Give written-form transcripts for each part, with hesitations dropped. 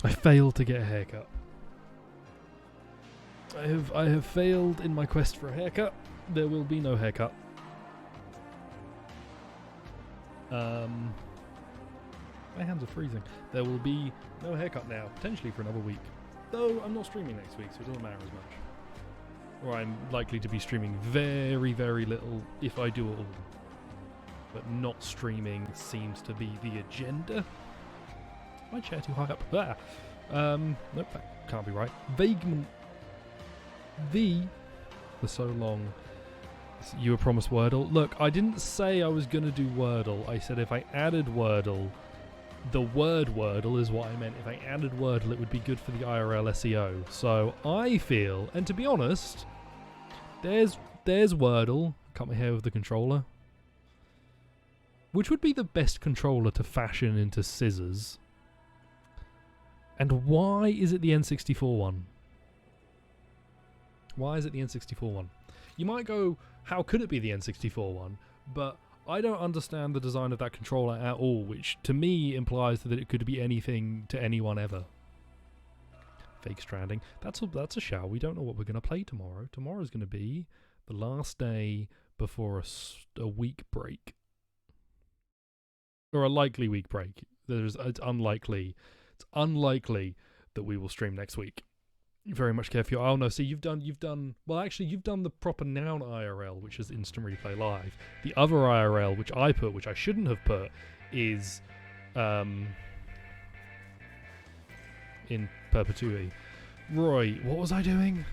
I failed to get a haircut. I have failed in my quest for a haircut. There will be no haircut. My hands are freezing. There will be no haircut now, potentially for another week. Though I'm not streaming next week, so it doesn't matter as much. Or I'm likely to be streaming very, very little if I do it all. But not streaming seems to be the agenda. My chair too high up. Ah. Nope, that can't be right. Vaguement. For so long. You were promised Wordle. Look, I didn't say I was going to do Wordle. I said if I added Wordle, the word Wordle is what I meant. If I added Wordle, it would be good for the IRL SEO. So I feel, and to be honest, there's Wordle. Cut my hair with the controller. Which would be the best controller to fashion into scissors? And why is it the N64 one? Why is it the N64 one? You might go, how could it be the N64 one? But I don't understand the design of that controller at all, which to me implies that it could be anything to anyone ever. Fake Stranding. That's a shout. We don't know what we're going to play tomorrow. Tomorrow's going to be the last day before a week break. Or a likely week break. It's unlikely that we will stream next week. Very much care for your... Oh no, see, you've done... Well, actually, you've done the proper noun IRL, which is Instant Replay Live. The other IRL, which I put, which I shouldn't have put, is... in perpetuity. Roy, what was I doing?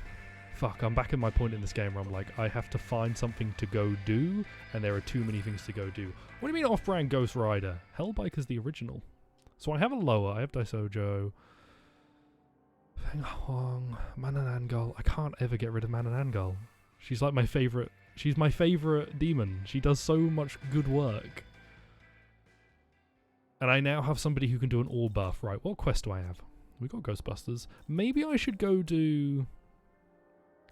Fuck, I'm back at my point in this game where I'm like, I have to find something to go do, and there are too many things to go do. What do you mean off-brand Ghost Rider? Hellbike is the original. So I have a lower, I have Daisojo... Huang, Mananangul. I can't ever get rid of Mananangul. She's like my favourite. She's my favourite demon. She does so much good work. And I now have somebody who can do an all buff. Right, what quest do I have? We got Ghostbusters. Maybe I should go do...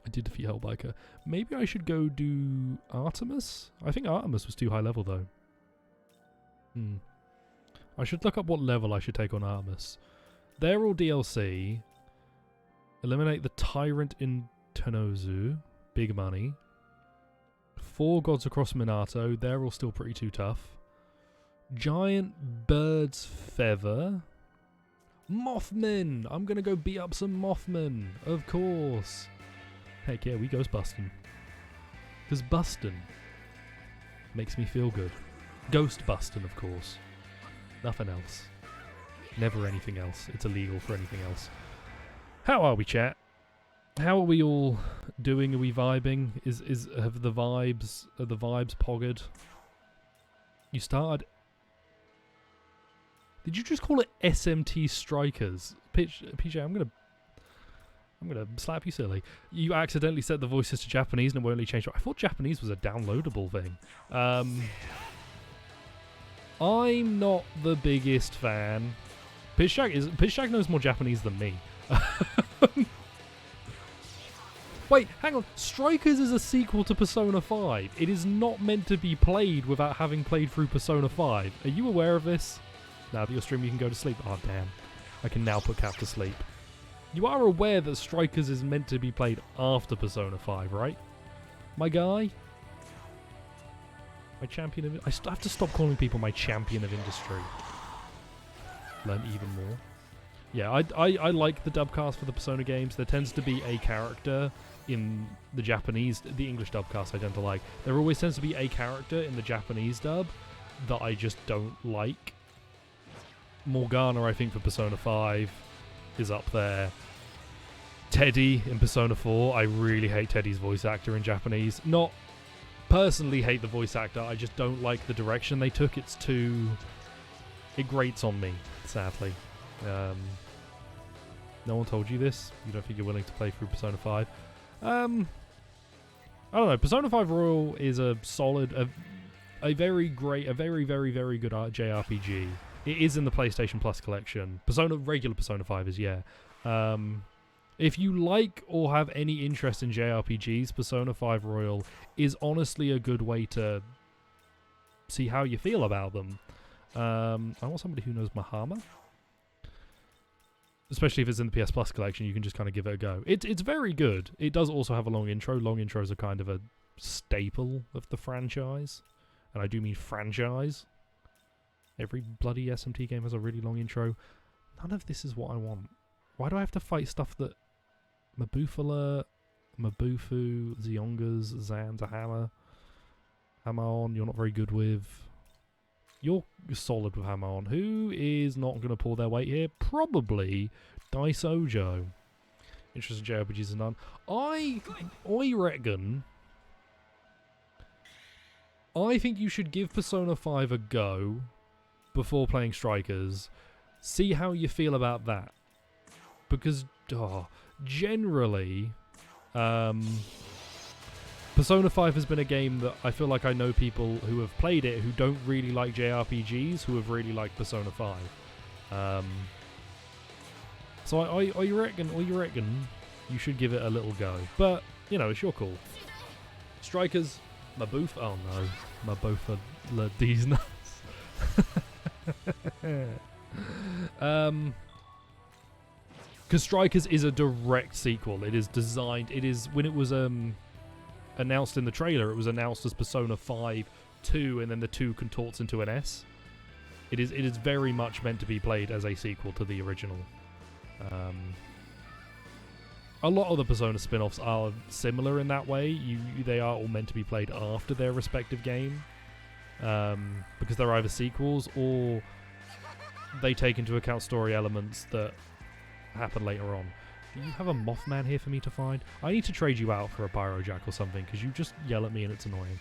I did defeat Hellbiker. Maybe I should go do Artemis? I think Artemis was too high level though. I should look up what level I should take on Artemis. They're all DLC. Eliminate the Tyrant in Tenozu. Big money. 4 Gods Across Minato. They're all still pretty too tough. Giant Bird's Feather. Mothman! I'm gonna go beat up some Mothman. Of course. Heck yeah, we goes bustin'. Because bustin' makes me feel good. Ghost bustin', of course. Nothing else. Never anything else. It's illegal for anything else. How are we, chat? How are we all doing? Are we vibing? Have the vibes poggered? You started. Did you just call it SMT Strikers? PJ, I'm gonna slap you silly. You accidentally set the voices to Japanese and it won't really change. I thought Japanese was a downloadable thing. I'm not the biggest fan. Pitchjack knows more Japanese than me. Wait, hang on. Strikers is a sequel to Persona 5. It is not meant to be played without having played through Persona 5. Are you aware of this? Now that you're streaming, you can go to sleep. Oh, damn. I can now put Cap to sleep. You are aware that Strikers is meant to be played after Persona 5, right? My guy? My champion of... I have to stop calling people my champion of industry. Learn even more. Yeah, I like the dubcast for the Persona games. There tends to be a character in the Japanese... The English dubcast I tend to like. There always tends to be a character in the Japanese dub that I just don't like. Morgana, I think, for Persona 5 is up there. Teddy in Persona 4. I really hate Teddy's voice actor in Japanese. Not personally hate the voice actor. I just don't like the direction they took. It's too... It grates on me, sadly. No one told you this? You don't think you're willing to play through Persona 5? I don't know. Persona 5 Royal is a solid, a very great, a very, very, very good JRPG. It is in the PlayStation Plus collection. Regular Persona 5 is, yeah. If you like or have any interest in JRPGs, Persona 5 Royal is honestly a good way to see how you feel about them. I want somebody who knows Mahama. especially if it's in the PS Plus collection, you can just kind of give it a go. It's very good. It does also have a long intro. Long intros are kind of a staple of the franchise, and I do mean franchise. Every bloody SMT game has a really long intro. None of this is what I want. Why do I have to fight stuff that Mabufala, Mabufu, Ziongas, Zanzahama, Hamon, you're not very good with. You're solid with Hamon. Who is not going to pull their weight here? Probably Daisojo. Interesting JRPGs are none. I reckon... I think you should give Persona 5 a go before playing Strikers. See how you feel about that. Because, generally... Persona 5 has been a game that I feel like I know people who have played it who don't really like JRPGs who have really liked Persona 5. So I reckon you should give it a little go. But, you know, it's your call. Strikers, Maboof. Oh no. Maboofa la these nuts. Because Strikers is a direct sequel. It is designed. It is when it was announced in the trailer. It was announced as Persona 5 2, and then the 2 contorts into an S. It is very much meant to be played as a sequel to the original. A lot of the Persona spin-offs are similar in that way. They are all meant to be played after their respective game, because they're either sequels or they take into account story elements that happen later on. Do you have a Mothman here for me to find? I need to trade you out for a Pyrojack or something, because you just yell at me and it's annoying.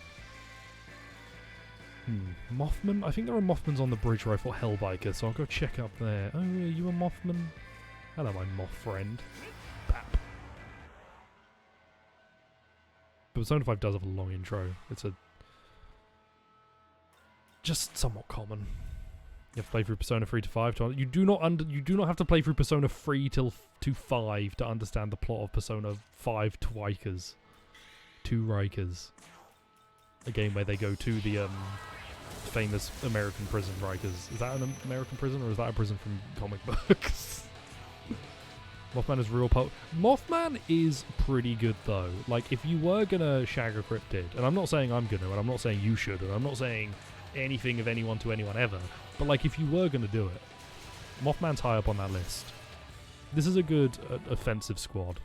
Mothman? I think there are Mothmans on the bridge where I fought Hellbiker, so I'll go check up there. Oh, are you a Mothman? Hello, my moth friend. Bap. But Persona 5 does have a long intro. It's just somewhat common. You have to play through Persona 3 to 5 to you do not have to play through Persona 3 to 5 to understand the plot of Persona 5 Twikers. Two Rikers. A game where they go to the famous American prison, Rikers. Is that an American prison or is that a prison from comic books? Mothman is real Mothman is pretty good though. Like, if you were gonna shag a cryptid, and I'm not saying I'm gonna, and I'm not saying you should, and I'm not saying anything of anyone to anyone ever, but like, if you were gonna do it, Mothman's high up on that list. This is a good offensive squad.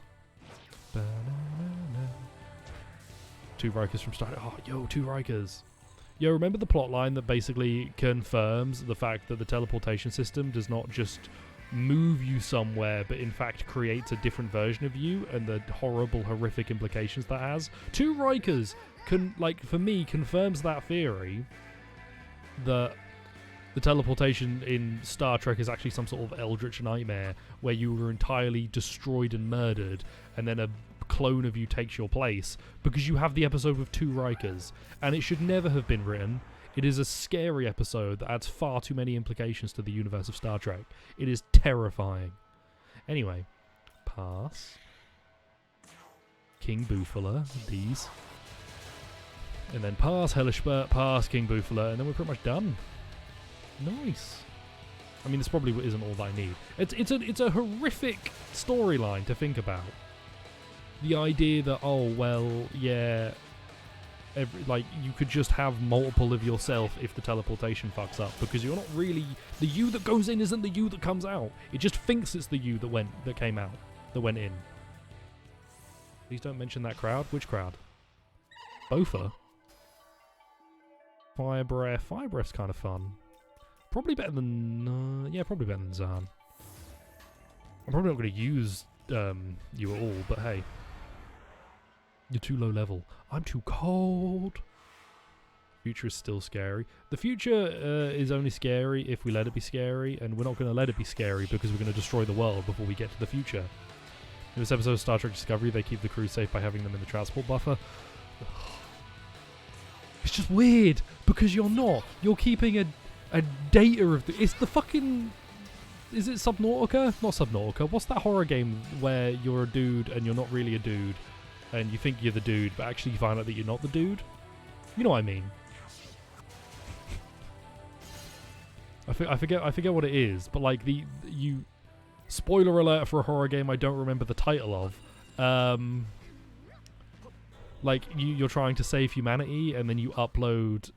Two Rikers from start. Oh, yo, two Rikers. Yo, remember the plot line that basically confirms the fact that the teleportation system does not just move you somewhere, but in fact creates a different version of you, and the horrible, horrific implications that has? Two Rikers for me, confirms that theory that the teleportation in Star Trek is actually some sort of eldritch nightmare where you were entirely destroyed and murdered, and then a clone of you takes your place, because you have the episode with two Rikers, and it should never have been written. It is a scary episode that adds far too many implications to the universe of Star Trek. It is terrifying. Anyway, pass. King Bufala, these. And then pass Hellishbert, pass King Bufala, and then we're pretty much done. Nice. I mean, this probably isn't all that I need. It's a horrific storyline to think about. The idea that, oh, well, yeah, you could just have multiple of yourself if the teleportation fucks up, because you're not really... The you that goes in isn't the you that comes out. It just thinks it's the you that went in. Please don't mention that crowd. Which crowd? Bofa? Fire Breath. Fire Breath's kind of fun. Probably better than... yeah, probably better than Zahn. I'm probably not going to use you at all, but hey. You're too low level. I'm too cold. Future is still scary. The future is only scary if we let it be scary, and we're not going to let it be scary because we're going to destroy the world before we get to the future. In this episode of Star Trek Discovery, they keep the crew safe by having them in the transport buffer. It's just weird, because you're not. You're keeping a data of the... It's the fucking... Is it Subnautica? Not Subnautica. What's that horror game where you're a dude and you're not really a dude, and you think you're the dude, but actually you find out that you're not the dude? You know what I mean. I forget what it is, but like you Spoiler alert for a horror game I don't remember the title of. Like, you're trying to save humanity, and then you upload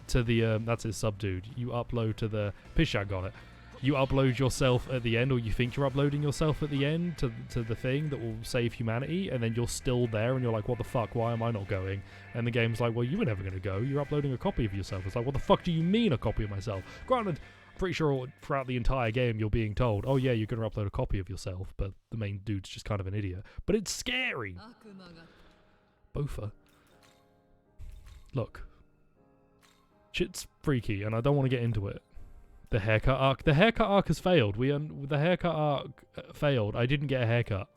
to the, that's his sub dude. You upload to the, Pishag got it. You upload yourself at the end, or you think you're uploading yourself at the end to the thing that will save humanity, and then you're still there, and you're like, what the fuck, why am I not going? And the game's like, well, you were never going to go, you're uploading a copy of yourself. It's like, what the fuck do you mean a copy of myself? Granted, pretty sure throughout the entire game you're being told, oh yeah, you're going to upload a copy of yourself, but the main dude's just kind of an idiot. But it's scary. Bofa. Look. Shit's freaky, and I don't want to get into it. The haircut arc. The haircut arc has failed. The haircut arc failed. I didn't get a haircut.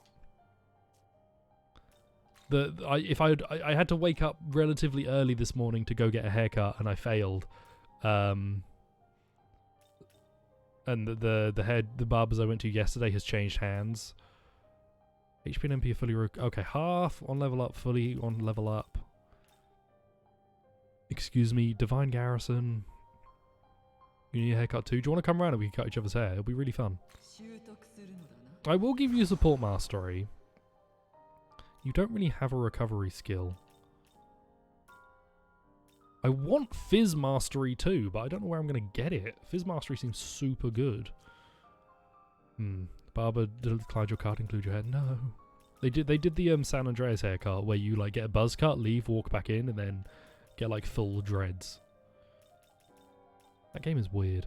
I had to wake up relatively early this morning to go get a haircut, and I failed. And the barbers I went to yesterday has changed hands. HP and MP are fully okay. Half on level up, fully on level up. Excuse me, Divine Garrison. You need a haircut too? Do you want to come around and we can cut each other's hair? It'll be really fun. I will give you support mastery. You don't really have a recovery skill. I want Fizz mastery too, but I don't know where I'm going to get it. Fizz mastery seems super good. Barber, declined your card, include your head. No. They did the San Andreas haircut where you like get a buzz cut, leave, walk back in, and then get like full dreads. That game is weird.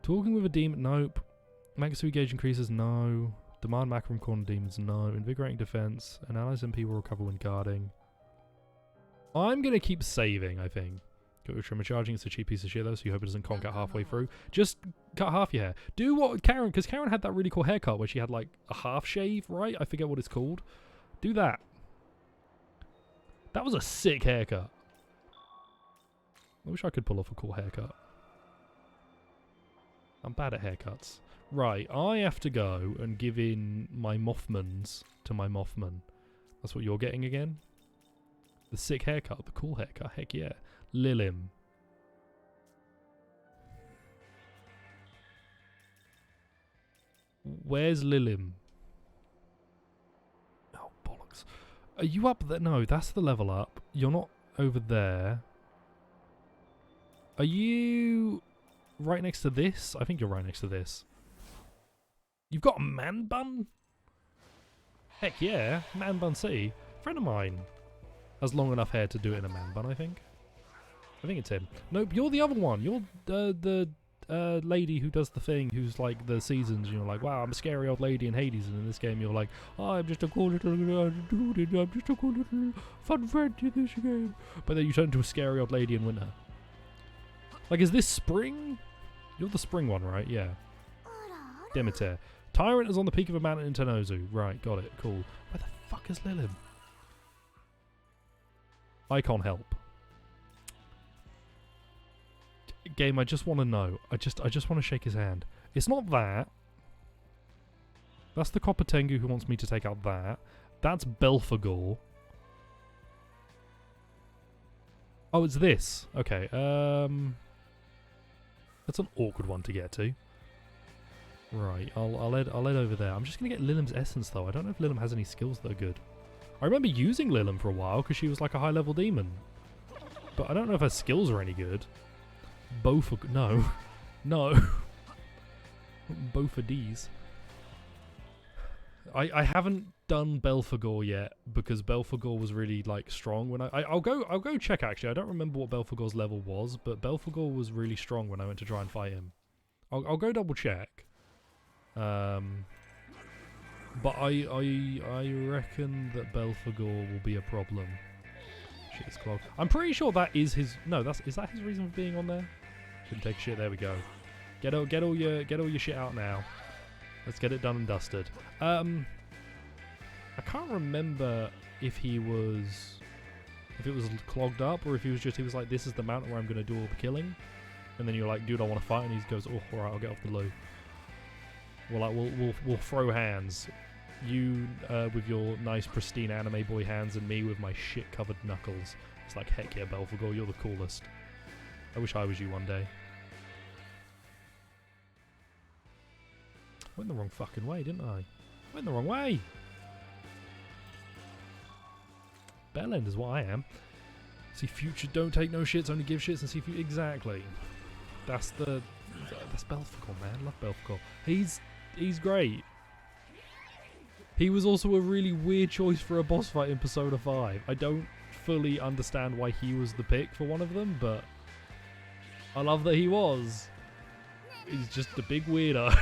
Talking with a demon, nope. Magsui gauge increases, no. Demand macro corner demons, no. Invigorating defense. An ally's MP will recover when guarding. I'm gonna keep saving, I think. Got your trimmer charging, it's a cheap piece of shit though, so you hope it doesn't conk out halfway through. Just cut half your hair. Do what Karen, because Karen had that really cool haircut where she had like a half shave, right? I forget what it's called. Do that. That was a sick haircut. I wish I could pull off a cool haircut. I'm bad at haircuts. Right, I have to go and give in my Mothmans to my Mothman. That's what you're getting again? The sick haircut, the cool haircut, heck yeah. Lilim. Where's Lilim? Oh, bollocks. Are you up there? No, that's the level up. You're not over there. Are you right next to this? I think you're right next to this. You've got a man bun? Heck yeah, man bun city. A friend of mine has long enough hair to do it in a man bun, I think. I think it's him. Nope, you're the other one. You're the lady who does the thing, who's like the seasons. You're like, wow, I'm a scary old lady in Hades, and in this game you're like, oh, I'm just a cool little dude, I'm just a cool little fun friend in this game. But then you turn into a scary old lady in winter. Like, is this spring? You're the spring one, right? Yeah. Demeter. Tyrant is on the peak of a mountain in Tenozu. Right, got it. Cool. Where the fuck is Lilim? I can't help. Game, I just want to know. I just want to shake his hand. It's not that. That's the Copper Tengu who wants me to take out that. That's Belphegor. Oh, it's this. Okay. That's an awkward one to get to. Right, I'll head over there. I'm just gonna get Lilim's essence though. I don't know if Lilim has any skills that are good. I remember using Lilim for a while because she was like a high level demon. But I don't know if her skills are any good. Both are no. No. Both are D's. I haven't done Belphegor yet because Belphegor was really like strong when I'll go check actually. I don't remember what Belphegor's level was, but Belphegor was really strong when I went to try and fight him. I'll go double check. But I reckon that Belphegor will be a problem. Shit, it's clogged. I'm pretty sure that is his. No, is that his reason for being on there? Couldn't take a shit. There we go. Get all your shit out now. Let's get it done and dusted. I can't remember if it was clogged up or if he was like, this is the mountain where I'm gonna do all the killing, and then you're like, dude, I want to fight, and he goes, oh, all right, I'll get off the loo. We'll throw hands. You with your nice pristine anime boy hands, and me with my shit covered knuckles. It's like, heck yeah, Belphegor, you're the coolest. I wish I was you one day. Went the wrong fucking way, didn't I? Went the wrong way! Bellend is what I am. See future, don't take no shits, only give shits, and see future. Exactly. That's Belphegor, man. Love Belphegor. He's great. He was also a really weird choice for a boss fight in Persona 5. I don't fully understand why he was the pick for one of them, but I love that he was. He's just a big weirdo.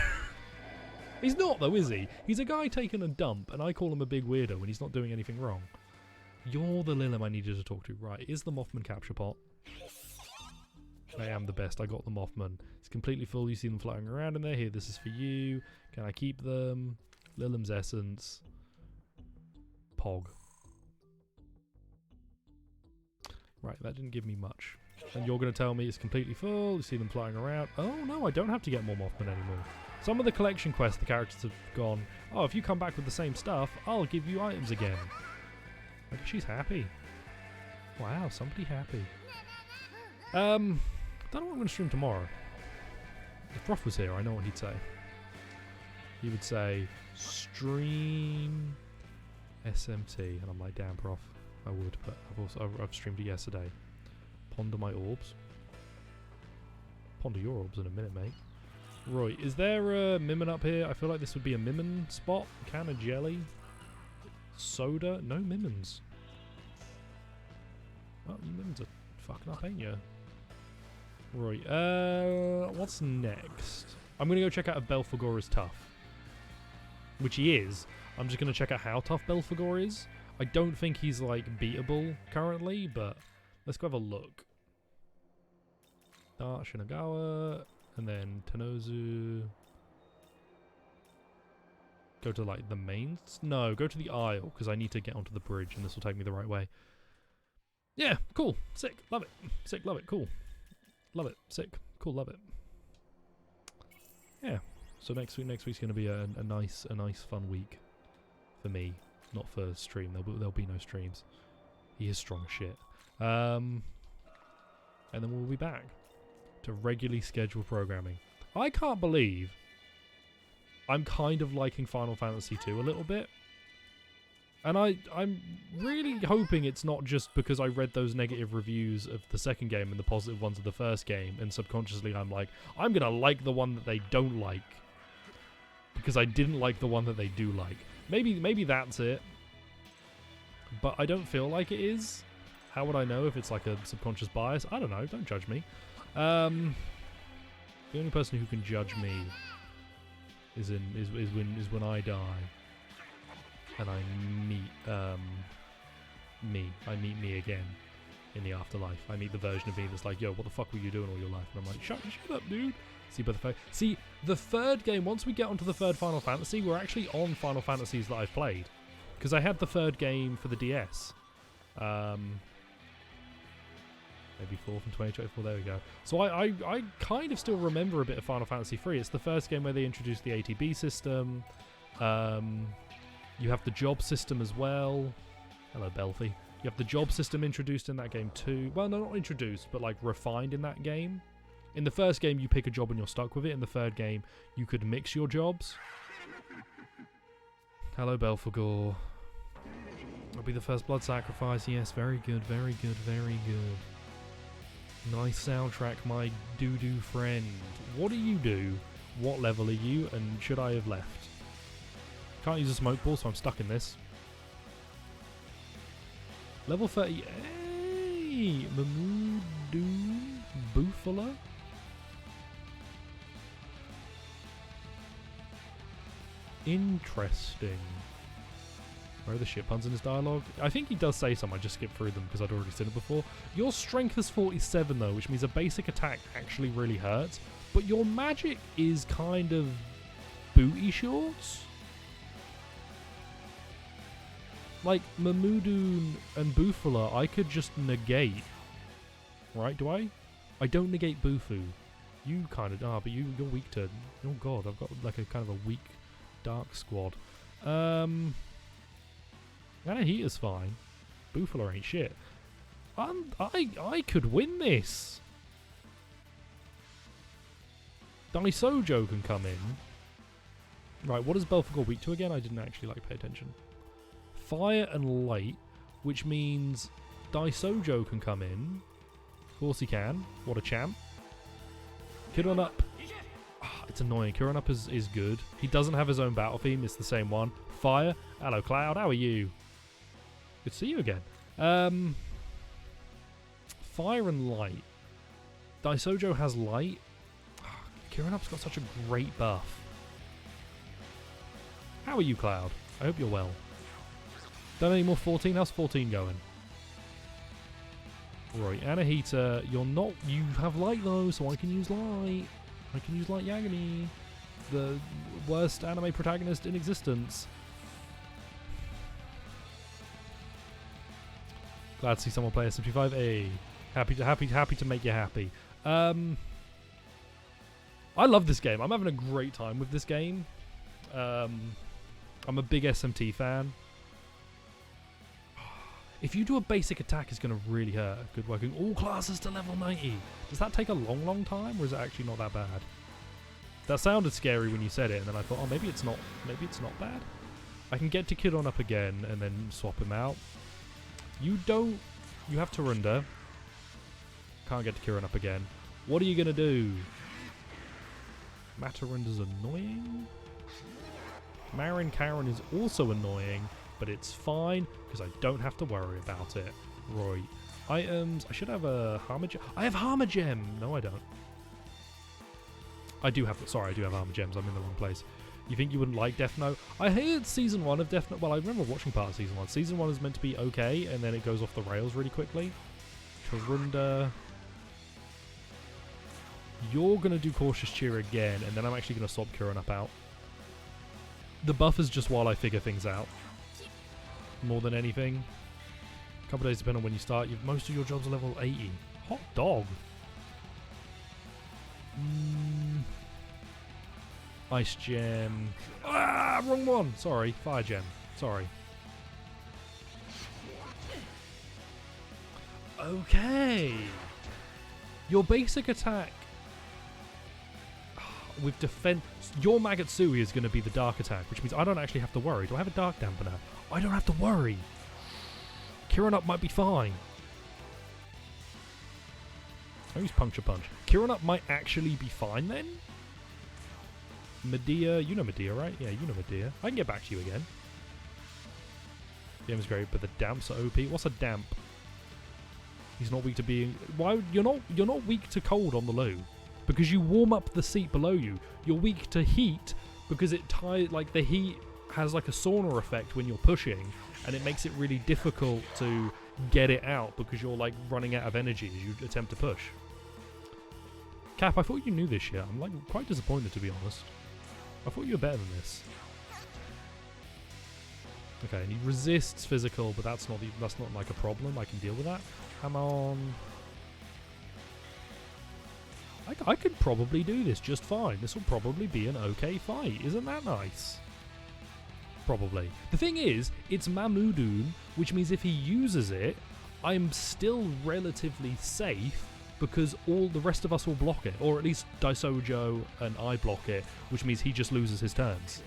He's not though, is he? He's a guy taking a dump, and I call him a big weirdo when he's not doing anything wrong. You're the Lilim I needed to talk to. Right, is the Mothman capture pot? I am the best. I got the Mothman. It's completely full. You see them floating around in there. Here, this is for you. Can I keep them? Lilim's essence. Pog. Right, that didn't give me much. And you're going to tell me it's completely full. You see them flying around. Oh, no, I don't have to get more Mothman anymore. Some of the collection quests, the characters have gone, oh, if you come back with the same stuff, I'll give you items again. I guess she's happy. Wow, somebody happy. Don't know what I'm going to stream tomorrow. If Prof was here, I know what he'd say. He would say, stream SMT. And I'm like, damn, Prof. I would, but I've streamed it yesterday. Ponder my orbs. Ponder your orbs in a minute, mate. Right, is there a Mimon up here? I feel like this would be a Mimon spot. Can of jelly. Soda. No Mimons. Oh, you Mimons are fucking up, ain't you? Right, what's next? I'm going to go check out if Belphegor is tough. Which he is. I'm just going to check out how tough Belphegor is. I don't think he's, like, beatable currently, but let's go have a look. Dart Shinagawa, and then Tenozu. Go to, like, the main... No, go to the aisle, because I need to get onto the bridge, and this will take me the right way. Yeah, cool. Sick. Love it. Sick. Love it. Cool. Love it. Sick. Cool. Love it. Yeah. So next week's going to be a nice fun week for me, not for stream. There'll be no streams. He is strong as shit. And then we'll be back to regularly scheduled programming. I can't believe I'm kind of liking Final Fantasy II a little bit. And I'm really hoping it's not just because I read those negative reviews of the second game and the positive ones of the first game, and subconsciously I'm like, I'm going to like the one that they don't like because I didn't like the one that they do like. Maybe that's it. But I don't feel like it is. How would I know if it's like a subconscious bias? I don't know. Don't judge me. The only person who can judge me is when I die. And I meet I meet me again in the afterlife. I meet the version of me that's like, yo, what the fuck were you doing all your life? And I'm like, shut up, dude. See, the third game, once we get onto the third Final Fantasy, we're actually on Final Fantasies that I've played. Because I had the third game for the DS. Maybe 4 from 2024, there we go. So I kind of still remember a bit of Final Fantasy 3. It's the first game where they introduced the ATB system. You have the job system as well. Hello, Belfie. You have the job system introduced in that game too. Well, no, not introduced, but like refined in that game. In the first game, you pick a job and you're stuck with it. In the third game, you could mix your jobs. Hello, Belphegor. I'll be the first blood sacrifice. Yes, very good, very good, very good. Nice soundtrack, my doo-doo friend. What do you do? What level are you? And should I have left? Can't use a smoke ball, so I'm stuck in this. Level 30. Hey! Mamudu Bufala? Interesting. Where are the shit puns in his dialogue? I think he does say some, I just skipped through them because I'd already seen it before. Your strength is 47 though, which means a basic attack actually really hurts. But your magic is kind of booty shorts? Like, Mamudu and Bufala, I could just negate. Right, do I? I don't negate Bufu. You kind of are, but you're weak to... Oh god, I've got like a kind of a weak dark squad. Anahita's fine. Bufala ain't shit. I could win this. Daisojo can come in. Right, what is Belphegor weak to again? I didn't actually like pay attention. Fire and light, which means Daisojo can come in. Of course he can. What a champ. Kiron up. It's annoying. Kiron up is good. He doesn't have his own battle theme. It's the same one. Fire. Hello, Cloud. How are you? Good to see you again. Fire and light. Daisojo has light. Kiron up's got such a great buff. How are you, Cloud? I hope you're well. Done any more 14? How's 14 going? Right, Anahita, you're not... You have light though, so I can use light. I can use light Yagami. The worst anime protagonist in existence. Glad to see someone play smtV. Hey, happy to make you happy. I love this game. I'm having a great time with this game. I'm a big SMT fan. If you do a basic attack, it's going to really hurt. Good working. All classes to level 90. Does that take a long time, or is it actually not that bad? That sounded scary when you said it, and then I thought, oh, maybe it's not bad. I can get to Kiron up again and then swap him out. You have Tarunda. Can't get to Kiron up again. What are you going to do? Matarunda's annoying. Marin Karen is also annoying, but it's fine because I don't have to worry about it. Right. Items. I should have a Harma Gem. I have Harma Gem. No, I don't. I do have... Sorry, I do have Harma Gems. I'm in the wrong place. You think you wouldn't like Death Note? I heard Season 1 of Death Note... Well, I remember watching part of Season 1. Season 1 is meant to be okay, and then it goes off the rails really quickly. Tarunda... You're going to do Cautious Cheer again, and then I'm actually going to swap Kiron up out. The buff is just while I figure things out. More than anything. A couple days depending on when you start. Most of your jobs are level 80. Hot dog. Ice Gem. Ah, wrong one. Sorry. Fire Gem. Sorry. Okay. Your basic attack with defense, your Magatsui is going to be the dark attack, which means I don't actually have to worry. Do I have a dark dampener? I don't have to worry. Kiron up might be fine. I use Puncture Punch. Kiron up might actually be fine then. Medea, you know Medea, right? Yeah, you know Medea. I can get back to you again. The game's great, but the damps are OP. What's a damp? He's not weak to being... Why? You're not weak to cold on the loo. Because you warm up the seat below you. You're weak to heat because it like the heat has like a sauna effect when you're pushing, and it makes it really difficult to get it out because you're like running out of energy as you attempt to push. Cap, I thought you knew this shit. I'm like quite disappointed, to be honest. I thought you were better than this. Okay, and he resists physical, but that's not like a problem. I can deal with that. Come on. I could probably do this just fine. This will probably be an okay fight. Isn't that nice? Probably. The thing is, it's Mamudun, which means if he uses it, I'm still relatively safe because all the rest of us will block it. Or at least Daisojo and I block it, which means he just loses his turns.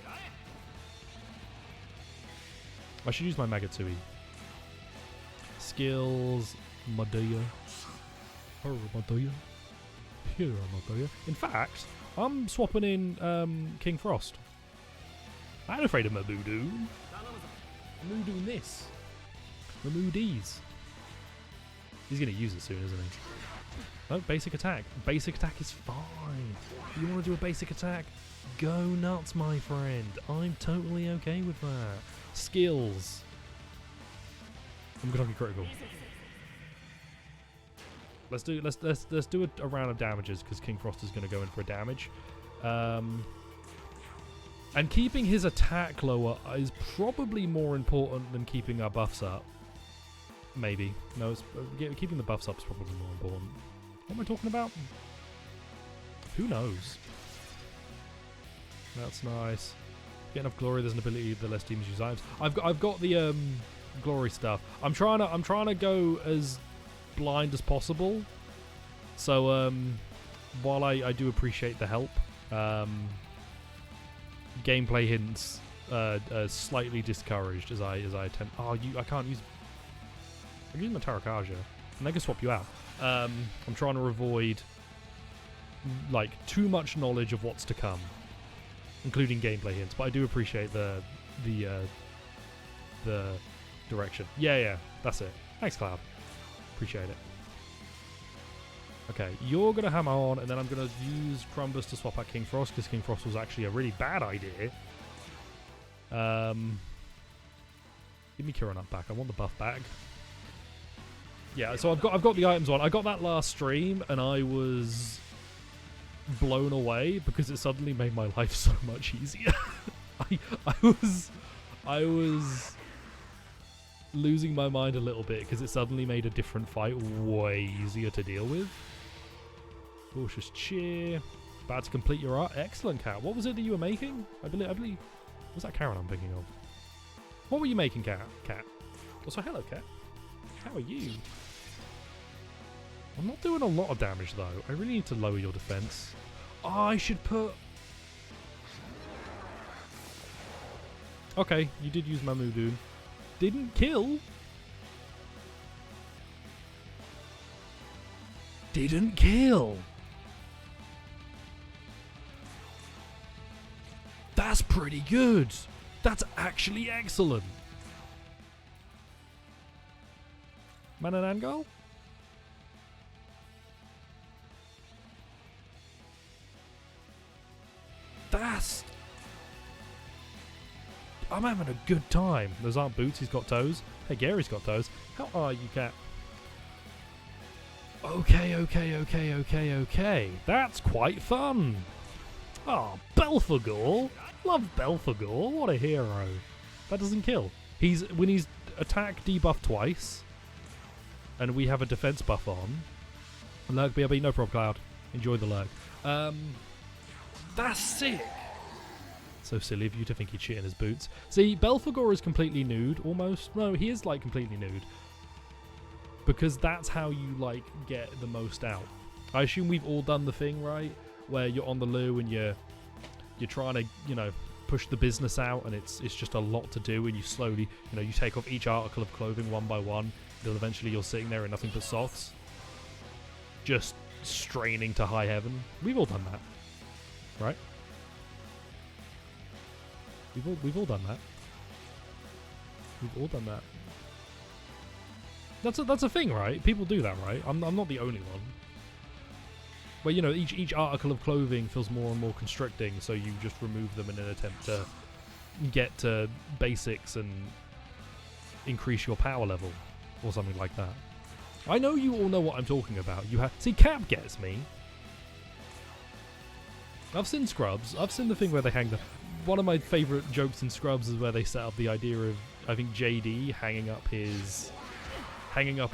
I should use my Magatsui. Skills, Medea. Oh, Medea. Here, Medea. In fact, I'm swapping in King Frost. I ain't afraid of Mamudu. Mamudu this. Mamudis. He's going to use it soon, isn't he? No, basic attack. Basic attack is fine. You want to do a basic attack? Go nuts, my friend. I'm totally okay with that. Skills. I'm going to be critical. Let's do a round of damages because King Frost is going to go in for a damage. And keeping his attack lower is probably more important than keeping our buffs up. Maybe. No, keeping the buffs up is probably more important. What am I talking about? Who knows? That's nice. Get enough glory. There's an ability the less teams use items. I've got the glory stuff. I'm trying to go as blind as possible. So while I do appreciate the help, gameplay hints slightly discouraged as I attempt. Oh, I can't use. I'm using my Tarakaja, and I can swap you out. I'm trying to avoid like too much knowledge of what's to come, including gameplay hints. But I do appreciate the direction. Yeah, that's it. Thanks, Cloud. Appreciate it. Okay, you're going to hammer on, and then I'm going to use Crumbus to swap out King Frost, because King Frost was actually a really bad idea. Give me Kieran up back. I want the buff back. Yeah, so I've got the items on. I got that last stream, and I was blown away because it suddenly made my life so much easier. I was losing my mind a little bit because it suddenly made a different fight way easier to deal with. Cautious cheer. About to complete your art. Excellent, Cat. What was it that you were making? I believe. Was that Karen I'm thinking of? What were you making, Cat? Also, hello, Cat. How are you? I'm not doing a lot of damage though. I really need to lower your defense. Oh, I should put. Okay, you did use Mamudu. Didn't kill. Didn't kill. That's pretty good. That's actually excellent. Mananangol? That's... I'm having a good time. Those aren't boots, he's got toes. Hey, Gary's got toes. How are you, Cat? Okay. That's quite fun. Oh, Belphegor. Love Belphegor. What a hero. That doesn't kill. When he's attack debuffed twice, and we have a defense buff on. Lurk BRB, no problem, Cloud. Enjoy the lurk. That's sick. So silly of you to think he'd shit in his boots. See, Belphegor is completely nude, almost. No, he is like completely nude. Because that's how you like get the most out. I assume we've all done the thing, right? Where you're on the loo and you're trying to, push the business out, and it's just a lot to do, and you slowly, you take off each article of clothing one by one, until eventually you're sitting there in nothing but socks. Just straining to high heaven. We've all done that. Right? We've all done that. We've all done that. That's a thing, right? People do that, right? I'm not the only one. Where each article of clothing feels more and more constricting, so you just remove them in an attempt to get to basics and increase your power level, or something like that. I know you all know what I'm talking about. See, Cap gets me. I've seen Scrubs. I've seen the thing where they hang the. One of my favourite jokes in Scrubs is where they set up the idea of, I think, JD hanging up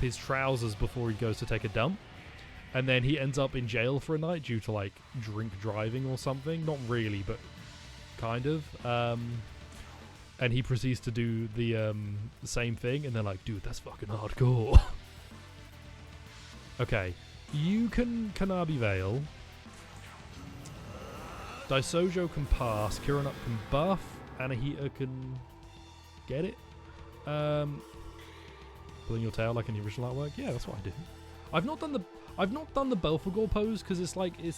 his trousers before he goes to take a dump, and then he ends up in jail for a night due to like drink driving or something. Not really, but kind of. And he proceeds to do the same thing, and they're like, "Dude, that's fucking hardcore." Okay, you can Kanabi Veil. Daisojo can pass, Kiranup can buff, Anahita can get it. Pulling your tail like in the original artwork. Yeah, that's what I do. I've not done the Belphegor pose because it's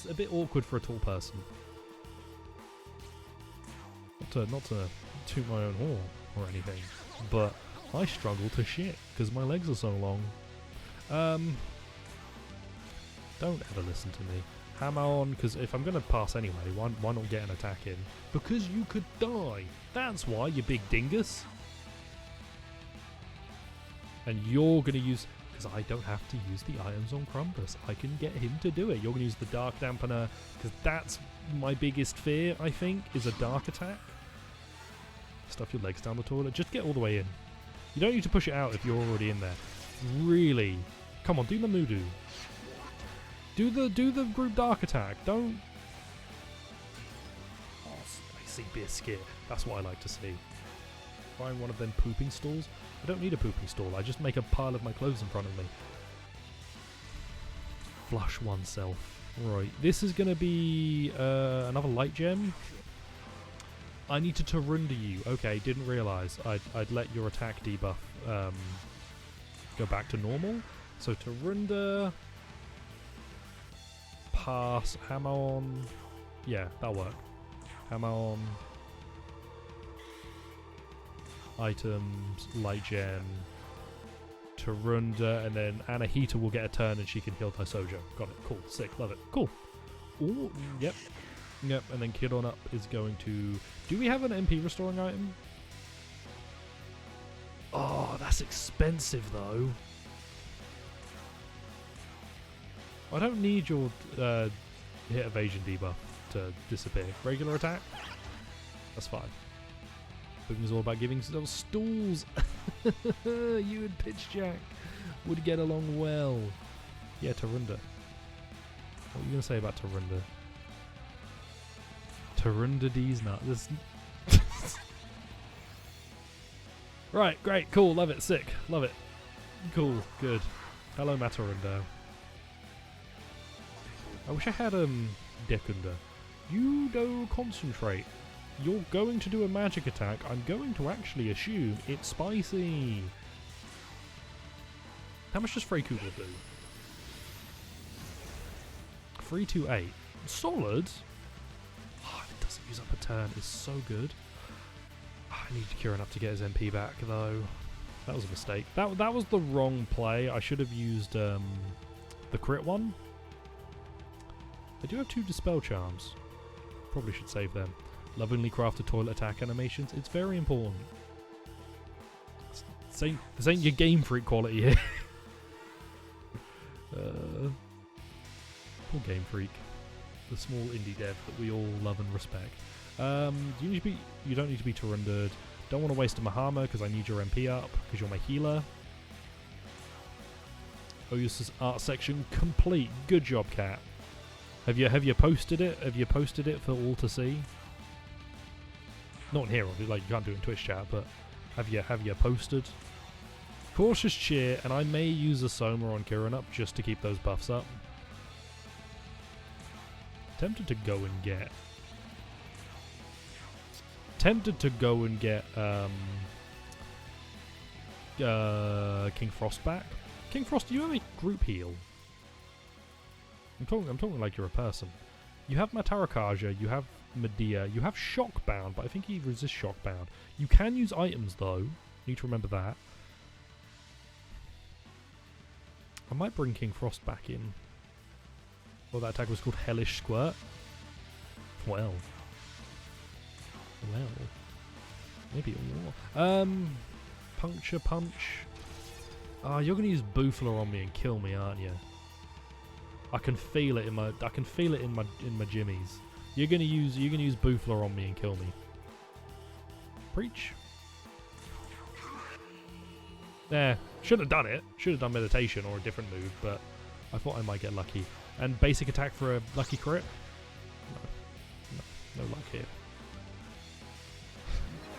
a bit awkward for a tall person. Not to toot my own horn or anything, but I struggle to shit because my legs are so long. Don't ever listen to me. Hammer on, because if I'm going to pass anyway, why not get an attack in? Because you could die. That's why, you big dingus. And you're going to use... Because I don't have to use the items on Crumbus. I can get him to do it. You're going to use the Dark Dampener, because that's my biggest fear, I think, is a Dark attack. Stuff your legs down the toilet. Just get all the way in. You don't need to push it out if you're already in there. Really. Come on, do the Mudu. Do the group Dark attack. Don't... Oh, spicy biscuit. That's what I like to see. Find one of them pooping stalls. I don't need a pooping stall. I just make a pile of my clothes in front of me. Flush oneself. Right. This is going to be another light gem. I need to Tarunda you. Okay, didn't realise. I'd let your attack debuff go back to normal. So Tarunda, pass, hammer on. Yeah, that'll work. Hammer on. Items, light gem, Tarunda, and then Anahita will get a turn and she can heal Tysoja. Got it. Cool. Sick. Love it. Cool. Ooh, yep. Yep, and then Kid On Up is going to... Do we have an MP restoring item? Oh, that's expensive though. I don't need your hit evasion debuff to disappear. Regular attack? That's fine. Boom's all about giving those stools. You and Pitchjack would get along well. Yeah, Tarunda. What are you going to say about Tarunda? Tarunda D's nuts. Right, great, cool, love it, sick, love it. Cool, good. Hello, Matarunda. I wish I had Dekunda. You do concentrate. You're going to do a magic attack. I'm going to actually assume it's spicy. How much does Freykugel do? 328. Solid. Oh, it doesn't use up a turn. It's so good. Oh, I need Kieran up to get his MP back though. That was a mistake. That was the wrong play. I should have used the crit one. I do have 2 Dispel Charms. Probably should save them. Lovingly crafted toilet attack animations. It's very important. This ain't your Game Freak quality here. Poor Game Freak. The small indie dev that we all love and respect. You don't need to be Tarundered. Don't want to waste a Mahama because I need your MP up because you're my healer. Oyus's art section complete. Good job, Cat. Have you posted it? Have you posted it for all to see? Not in here, obviously. Like you can't do it in Twitch chat, but have you posted? Cautious Cheer, and I may use a Soma on Kieran up just to keep those buffs up. Tempted to go and get King Frost back. King Frost, do you have a group heal? I'm talking like you're a person. You have Matarakaja, you have Medea, you have Shockbound, but I think he resists Shockbound. You can use items though. Need to remember that. I might bring King Frost back in. Well, that attack was called Hellish Squirt. Well. Maybe it will. Puncture Punch. Ah, you're gonna use Bufala on me and kill me, aren't you? I can feel it in my jimmies. You're gonna use Bufala on me and kill me. Preach. Nah, shouldn't have done it. Should have done meditation or a different move, but I thought I might get lucky. And basic attack for a lucky crit? No luck here.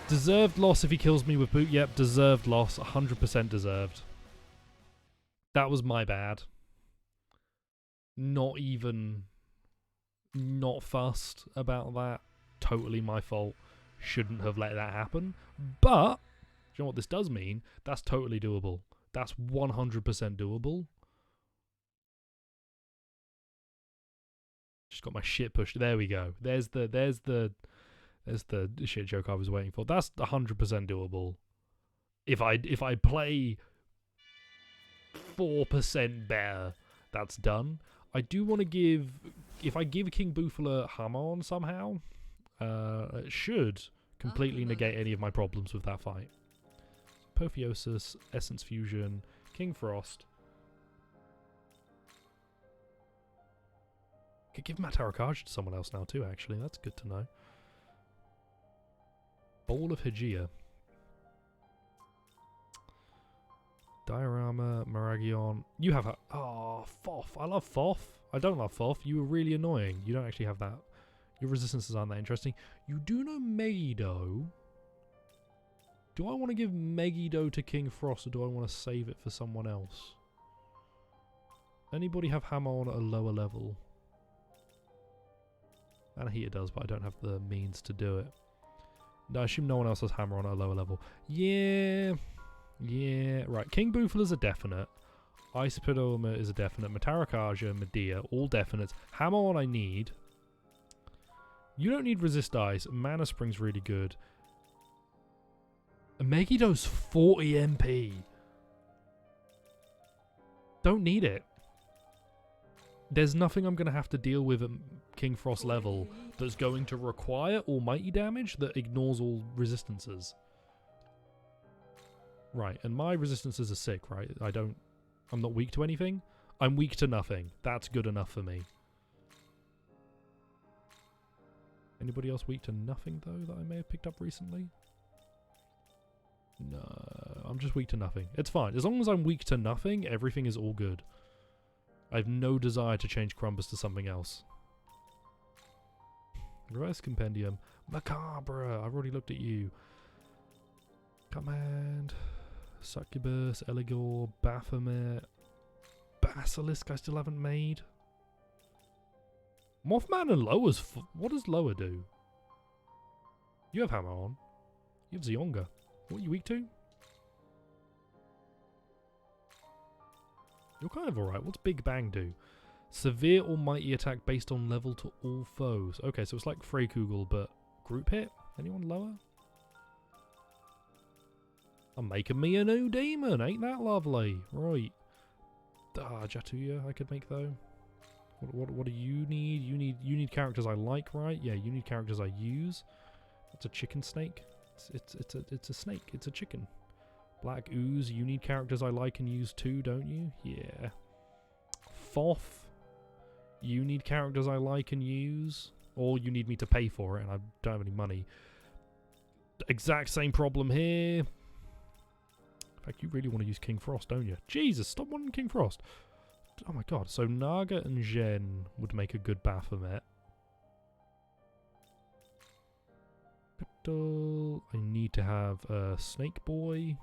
Deserved loss if he kills me with boot. Yep, deserved loss. 100% deserved. That was my bad. Not fussed about that. Totally my fault. Shouldn't have let that happen. But, do you know what this does mean? That's totally doable. That's 100% doable. Just got my shit pushed. There we go. There's the shit joke I was waiting for. That's 100% doable. If I play 4% better, that's done. I do want to give... If I give King Bufala hammer on somehow, it should completely negate any of my problems with that fight. Apotheosis, Essence Fusion, King Frost. Could give Matarakaja to someone else now too, actually. That's good to know. Bowl of Hygeia. Diorama, Maragion. You have a... Oh, Foff. I love Foff. I don't love Foff. You were really annoying. You don't actually have that. Your resistances aren't that interesting. You do know Megiddo. Do I want to give Megiddo to King Frost or do I want to save it for someone else? Anybody have Hammer on at a lower level? Anahita does, but I don't have the means to do it. I assume no one else has hammer on a lower level. Yeah. Yeah. Right. King Boothler's a definite. Ice Pedoma is a definite. Matarakaja, Medea, all definites. Hammer on I need. You don't need resist ice. Mana Spring's really good. Megido's 40 MP. Don't need it. There's nothing I'm going to have to deal with at King Frost level that's going to require almighty damage that ignores all resistances. Right, and my resistances are sick, right? I'm not weak to anything. I'm weak to nothing. That's good enough for me. Anybody else weak to nothing, though, that I may have picked up recently? No, I'm just weak to nothing. It's fine. As long as I'm weak to nothing, everything is all good. I have no desire to change Crumbus to something else. Reverse Compendium. Macabre. I've already looked at you. Command. Succubus. Eligor. Baphomet. Basilisk I still haven't made. Mothman and Loa's... What does Loa do? You have Hammer on. You have Zionga. What are you weak to? You're kind of alright. What's Big Bang do? Severe almighty attack based on level to all foes. Okay, so it's like Freykugel, but group hit? Anyone lower? I'm making me a new demon. Ain't that lovely? Right. Jatuya I could make though. What do you need? You need characters I like, right? Yeah, you need characters I use. It's a chicken snake. It's a snake. It's a chicken. Black Ooze, you need characters I like and use too, don't you? Yeah. Foth, you need characters I like and use. Or you need me to pay for it and I don't have any money. Exact same problem here. In fact, you really want to use King Frost, don't you? Jesus, stop wanting King Frost. Oh my god, so Naga and Zhen would make a good Baphomet. I need to have Snake Boy.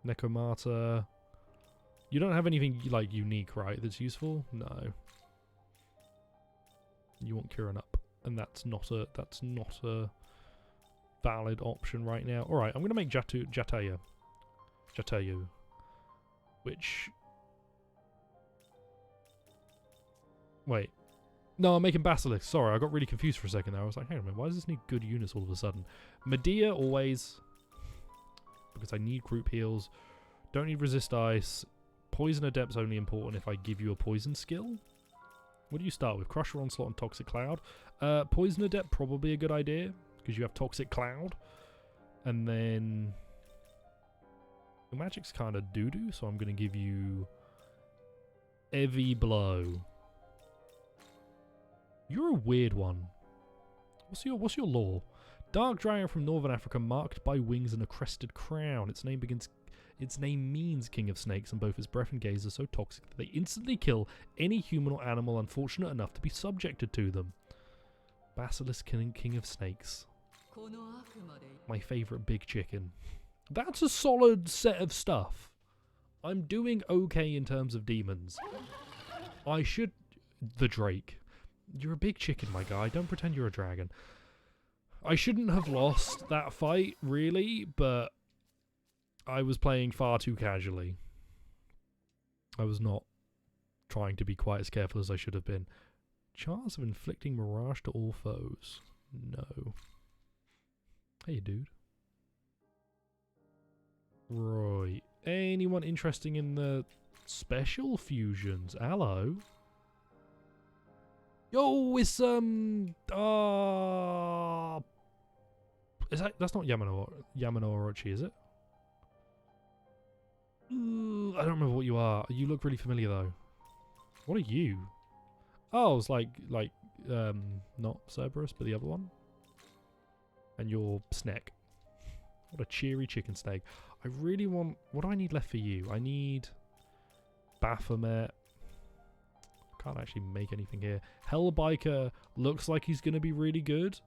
Necromata. You don't have anything like unique, right? That's useful? No. You want Kirin up, and that's not a valid option right now. All right, I'm gonna make Jatayu, which. Wait. No, I'm making Basilisk. Sorry, I got really confused for a second there. I was like, hang on a minute, why does this need good units all of a sudden? Medea always. Because I need group heals. Don't need resist ice. Poison Adept's only important if I give you a poison skill. What do you start with? Crusher, Onslaught, and Toxic Cloud. Poison Adept, probably a good idea. Because you have Toxic Cloud. And then... Your magic's kind of doo-doo, so I'm going to give you... Heavy Blow. You're a weird one. What's your lore? Dark dragon from Northern Africa, marked by wings and a crested crown. Its name means King of Snakes, and both its breath and gaze are so toxic that they instantly kill any human or animal unfortunate enough to be subjected to them. Basilisk King of Snakes. My favourite big chicken. That's a solid set of stuff. I'm doing okay in terms of demons. I should... The Drake. You're a big chicken, my guy. Don't pretend you're a dragon. I shouldn't have lost that fight, really, but I was playing far too casually. I was not trying to be quite as careful as I should have been. Chance of inflicting mirage to all foes. No. Hey, dude. Right. Anyone interesting in the special fusions? Hello? Yo, it's is that's not Yamano Orochi, is it? I don't remember what you are. You look really familiar though. What are you? Oh, it's like not Cerberus, but the other one. And you're Snake. What a cheery chicken snake. I really want... What do I need left for you? I need Baphomet. Can't actually make anything here. Hellbiker looks like he's going to be really good.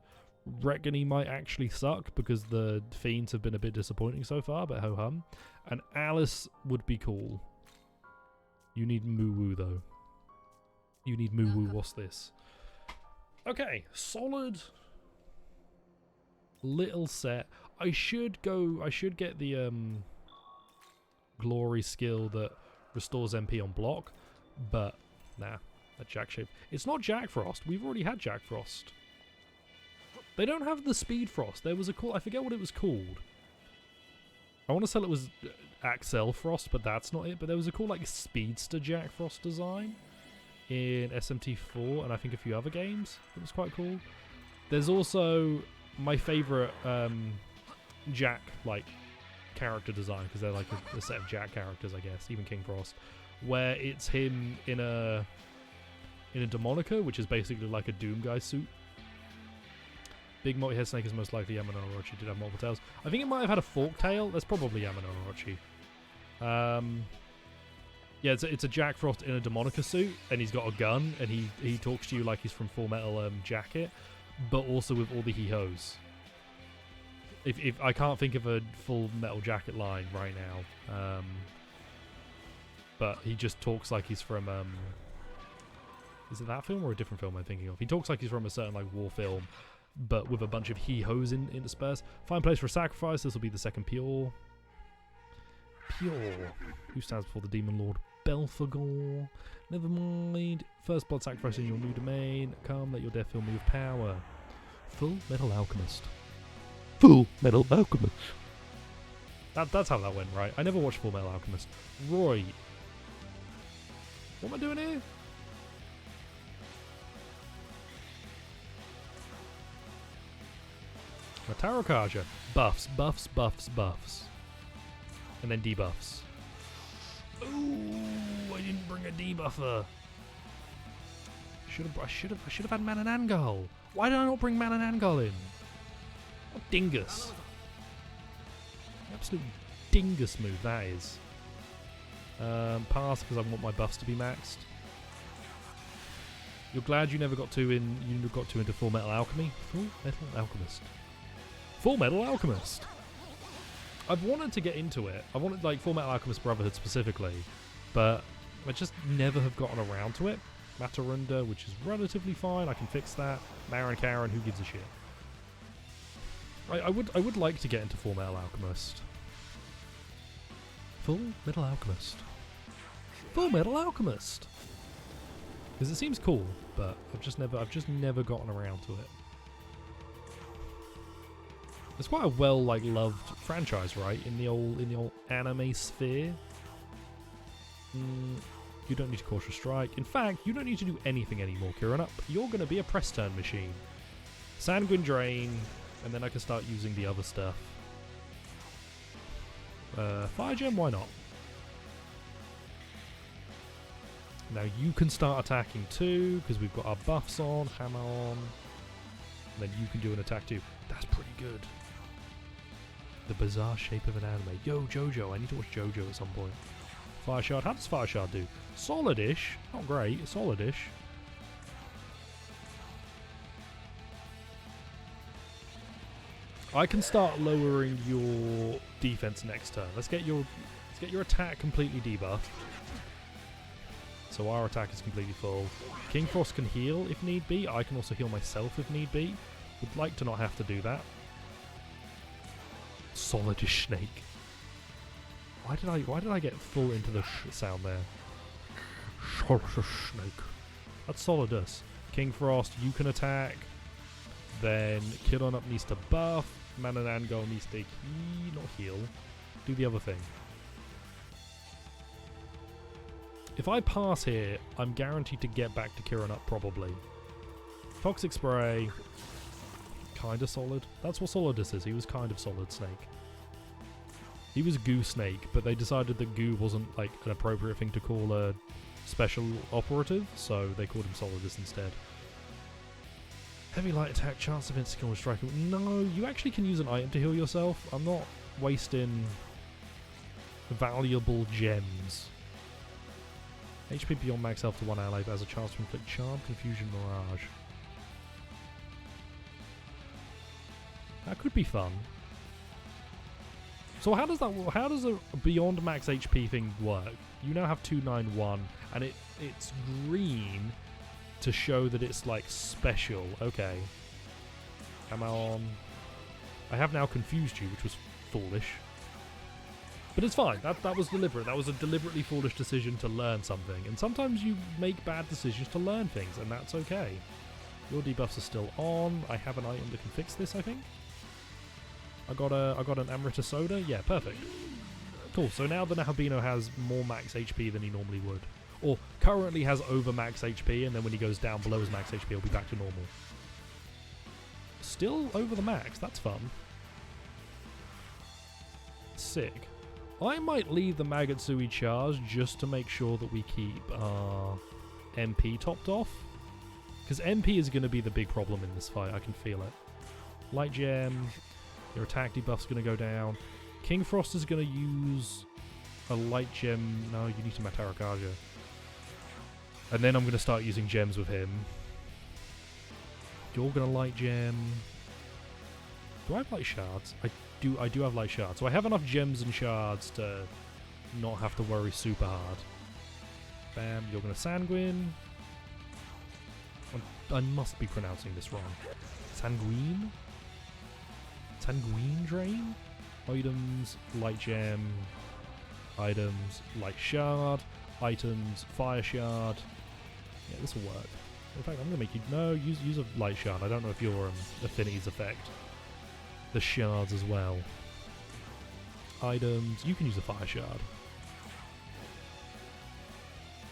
Reckon he might actually suck because the Fiends have been a bit disappointing so far, but ho-hum. And Alice would be cool. You need Moo-Woo, though. You need Moo-Woo. What's this? Okay, solid. Little set. I should get the glory skill that restores MP on block, but nah, that Jack shape. It's not Jack Frost. We've already had Jack Frost. They don't have the Speed Frost. There was a I forget what it was called. I want to say it was Axel Frost, but that's not it. But there was a cool like Speedster Jack Frost design in SMT4 and I think a few other games. It was quite cool. There's also my favourite Jack like character design, because they're like a set of Jack characters, I guess, even King Frost, where it's him in a Demonica, which is basically like a Doom guy suit. Big multi-head snake is most likely Yamano Orochi. Did have multiple tails. I think it might have had a fork tail. That's probably Yamano Orochi. Yeah, it's a Jack Frost in a Demonica suit, and he's got a gun, and he talks to you like he's from Full Metal Jacket, but also with all the hee-hoes. If I can't think of a Full Metal Jacket line right now, but he just talks like he's from is it that film or a different film I'm thinking of? He talks like he's from a certain like war film, but with a bunch of he-hoes interspersed. Fine place for a sacrifice. This will be the second Pure. Pure. Who stands before the Demon Lord? Belphegor. Never mind. First blood sacrifice in your new domain. Come, let your death fill me with power. Full Metal Alchemist. Full Metal Alchemist. That's how that went, right? I never watched Full Metal Alchemist. Roy. What am I doing here? Mataro Kaja. Buffs, buffs, buffs, buffs. And then debuffs. Ooh, I didn't bring a debuffer. I should have had Mananangul. Why did I not bring Mananangul in? What dingus. Absolute dingus move that is. Pass because I want my buffs to be maxed. You're glad you never got two in. You got two into Full Metal Alchemy. Full Metal Alchemist. Full Metal Alchemist. I've wanted to get into it. I wanted like Full Metal Alchemist Brotherhood specifically, but I just never have gotten around to it. Matarunda, which is relatively fine. I can fix that. Marin Karen, who gives a shit? I would like to get into Full Metal Alchemist. Full Metal Alchemist. Full Metal Alchemist. Because it seems cool, but I've just never gotten around to it. It's quite a well loved franchise, right? In the old anime sphere. You don't need to Cautious Strike. In fact, you don't need to do anything anymore, Kiranup. You're going to be a press turn machine. Sanguine Drain, and then I can start using the other stuff. Fire Gem, why not? Now you can start attacking too, because we've got our buffs on, hammer on. And then you can do an attack too. That's pretty good. The bizarre shape of an anime. Yo, Jojo. I need to watch Jojo at some point. Fire Shard. How does Fire Shard do? Solid-ish. Not great. Solid-ish. I can start lowering your defense next turn. Let's get your attack completely debuffed. So our attack is completely full. King Frost can heal if need be. I can also heal myself if need be. Would like to not have to do that. Solidish Snake. Why did I get full into the sound there? Solidish Snake. That's Solidus. King Frost, you can attack. Then Kidon Up needs to buff. Mananangul needs to not heal. Do the other thing. If I pass here, I'm guaranteed to get back to Kiran Up probably. Toxic Spray. Kinda solid. That's what Solidus is. He was kind of Solid Snake. He was Goo Snake, but they decided that Goo wasn't like an appropriate thing to call a special operative, so they called him Solidus instead. Heavy light attack, chance of instant kill with striking. No, you actually can use an item to heal yourself. I'm not wasting valuable gems. HP beyond max health to one ally, but has a chance to inflict Charm, Confusion, Mirage. That could be fun. So how does a beyond max HP thing work? You now have 291, and it's green to show that it's like special. Okay. Come on. I have now confused you, which was foolish. But it's fine. That was deliberate. That was a deliberately foolish decision to learn something. And sometimes you make bad decisions to learn things, and that's okay. Your debuffs are still on. I have an item that can fix this, I think. I got an Amrita Soda. Yeah, perfect. Cool. So now the Nahabino has more max HP than he normally would. Or currently has over max HP, and then when he goes down below his max HP, he'll be back to normal. Still over the max. That's fun. Sick. I might leave the Magatsui charge just to make sure that we keep our MP topped off. Because MP is going to be the big problem in this fight. I can feel it. Light Gem. Your attack debuff's going to go down. King Frost is going to use a Light Gem. No, you need to Matarakaja. And then I'm going to start using gems with him. You're going to Light Gem. Do I have Light Shards? I do have Light Shards. So I have enough gems and shards to not have to worry super hard. Bam, you're going to Sanguine. I must be pronouncing this wrong. Sanguine? Sanguine Drain? Items, Light Gem. Items, Light Shard. Items, Fire Shard. Yeah, this will work. In fact, I'm going to make you... No, use a Light Shard. I don't know if your affinities affect the shards as well. Items, you can use a Fire Shard.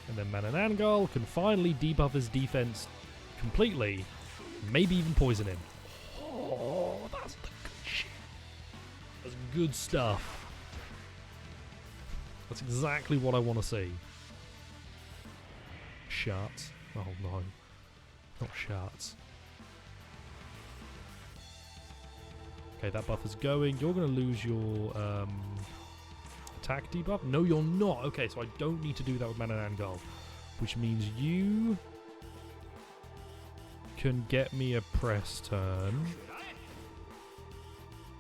And then Mananangul can finally debuff his defense completely. Maybe even poison him. Oh, that's the good shit. That's good stuff. That's exactly what I want to see. Shards. Oh no. Not shards. Okay, that buff is going. You're going to lose your attack debuff. No, you're not. Okay, so I don't need to do that with Mananangul. Which means you can get me a press turn.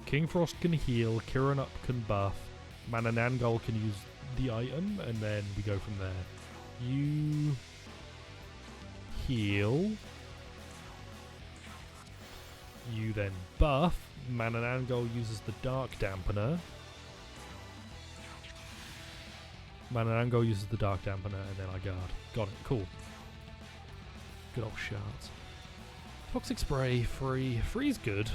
King Frost can heal. Kiranup can buff. Mananangul can use the item. And then we go from there. You heal. You then buff. Mananangul uses the Dark Dampener. Mananangul uses the Dark Dampener, and then I guard. Got it. Cool. Good old shards. Toxic Spray, free. Free's good.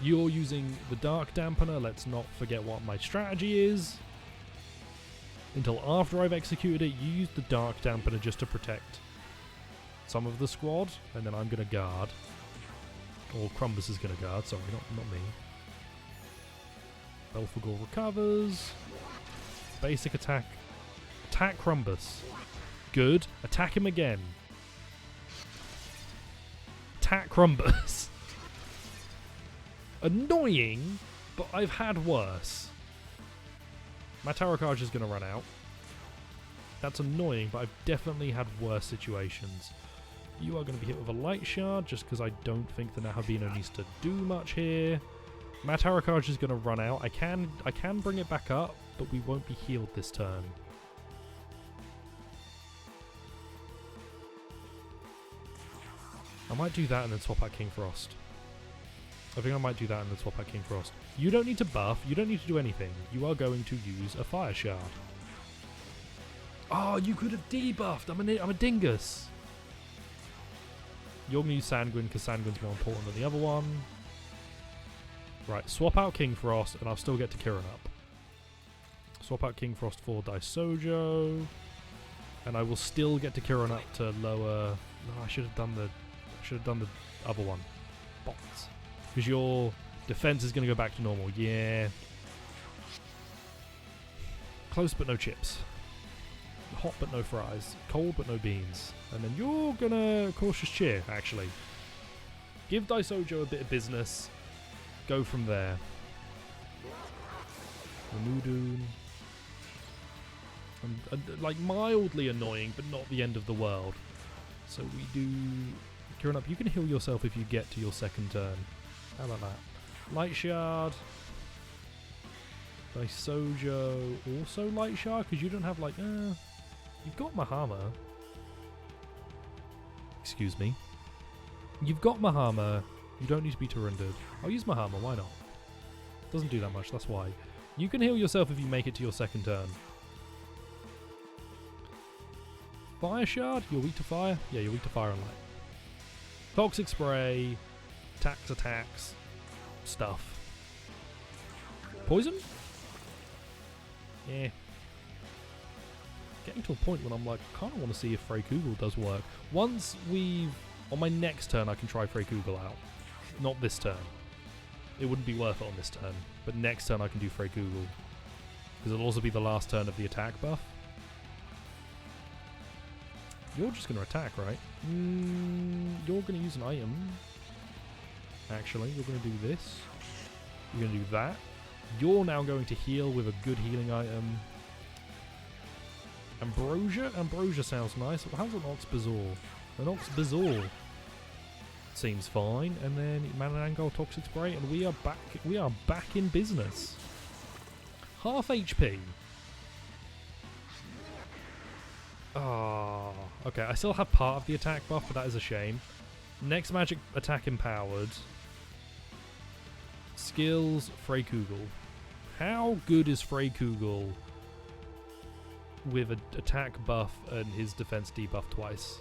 You're using the Dark Dampener. Let's not forget what my strategy is. Until after I've executed it, you use the Dark Dampener just to protect some of the squad, and then I'm going to guard. Or Crumbus is going to guard, sorry, not me. Belphegor recovers. Basic attack. Attack Crumbus. Good. Attack him again. Attack Crumbus. Annoying, but I've had worse. My Tarakaj is going to run out. That's annoying, but I've definitely had worse situations. You are going to be hit with a Light Shard, just because I don't think the Nahabino needs to do much here. Matarakaj is going to run out. I can bring it back up, but we won't be healed this turn. I might do that and then swap out King Frost. I think I might do that and then swap out King Frost. You don't need to buff. You don't need to do anything. You are going to use a Fire Shard. Oh, you could have debuffed. I'm a dingus. You're going to use Sanguine because Sanguine's more important than the other one. Right, swap out King Frost and I'll still get to Kiranup. Swap out King Frost for Daisojo. And I will still get to Kiranup to lower... No, I should have done the other one. Bots. Because your defense is going to go back to normal. Yeah. Close but no chips. Hot but no fries. Cold but no beans. And then you're gonna Cautious Cheer, actually. Give Daisojo a bit of business. Go from there. Ramudoon. Like, mildly annoying, but not the end of the world. So we do... Kiranup, you can heal yourself if you get to your second turn. How about that? Light Shard. Daisojo also Light Shard, because you don't have, like... You've got Mahama. Excuse me. You've got Mahama. You don't need to be too rendered. I'll use my hammer, why not? Doesn't do that much, that's why. You can heal yourself if you make it to your second turn. Fire shard? You're weak to fire? Yeah, you're weak to fire and light. Toxic spray. Attacks. Stuff. Poison? Yeah. Getting to a point when I'm like, I kind of want to see if Frey Kugel does work. Once we've... On my next turn, I can try Frey Kugel out. Not this turn. It wouldn't be worth it on this turn. But next turn, I can do Frey Kugel. Because it'll also be the last turn of the attack buff. You're just going to attack, right? You're going to use an item. Actually, you're going to do this. You're going to do that. You're now going to heal with a good healing item. Ambrosia? Ambrosia sounds nice. How's an Ox Bazaar? An Ox Bazaar seems fine. And then Mananangol Toxic Spray, and we are back. We are back in business. Half HP. Oh, okay. I still have part of the attack buff, but that is a shame. Next magic attack empowered. Skills, Frey Kugel. How good is Frey Kugel with an attack buff and his defense debuff twice?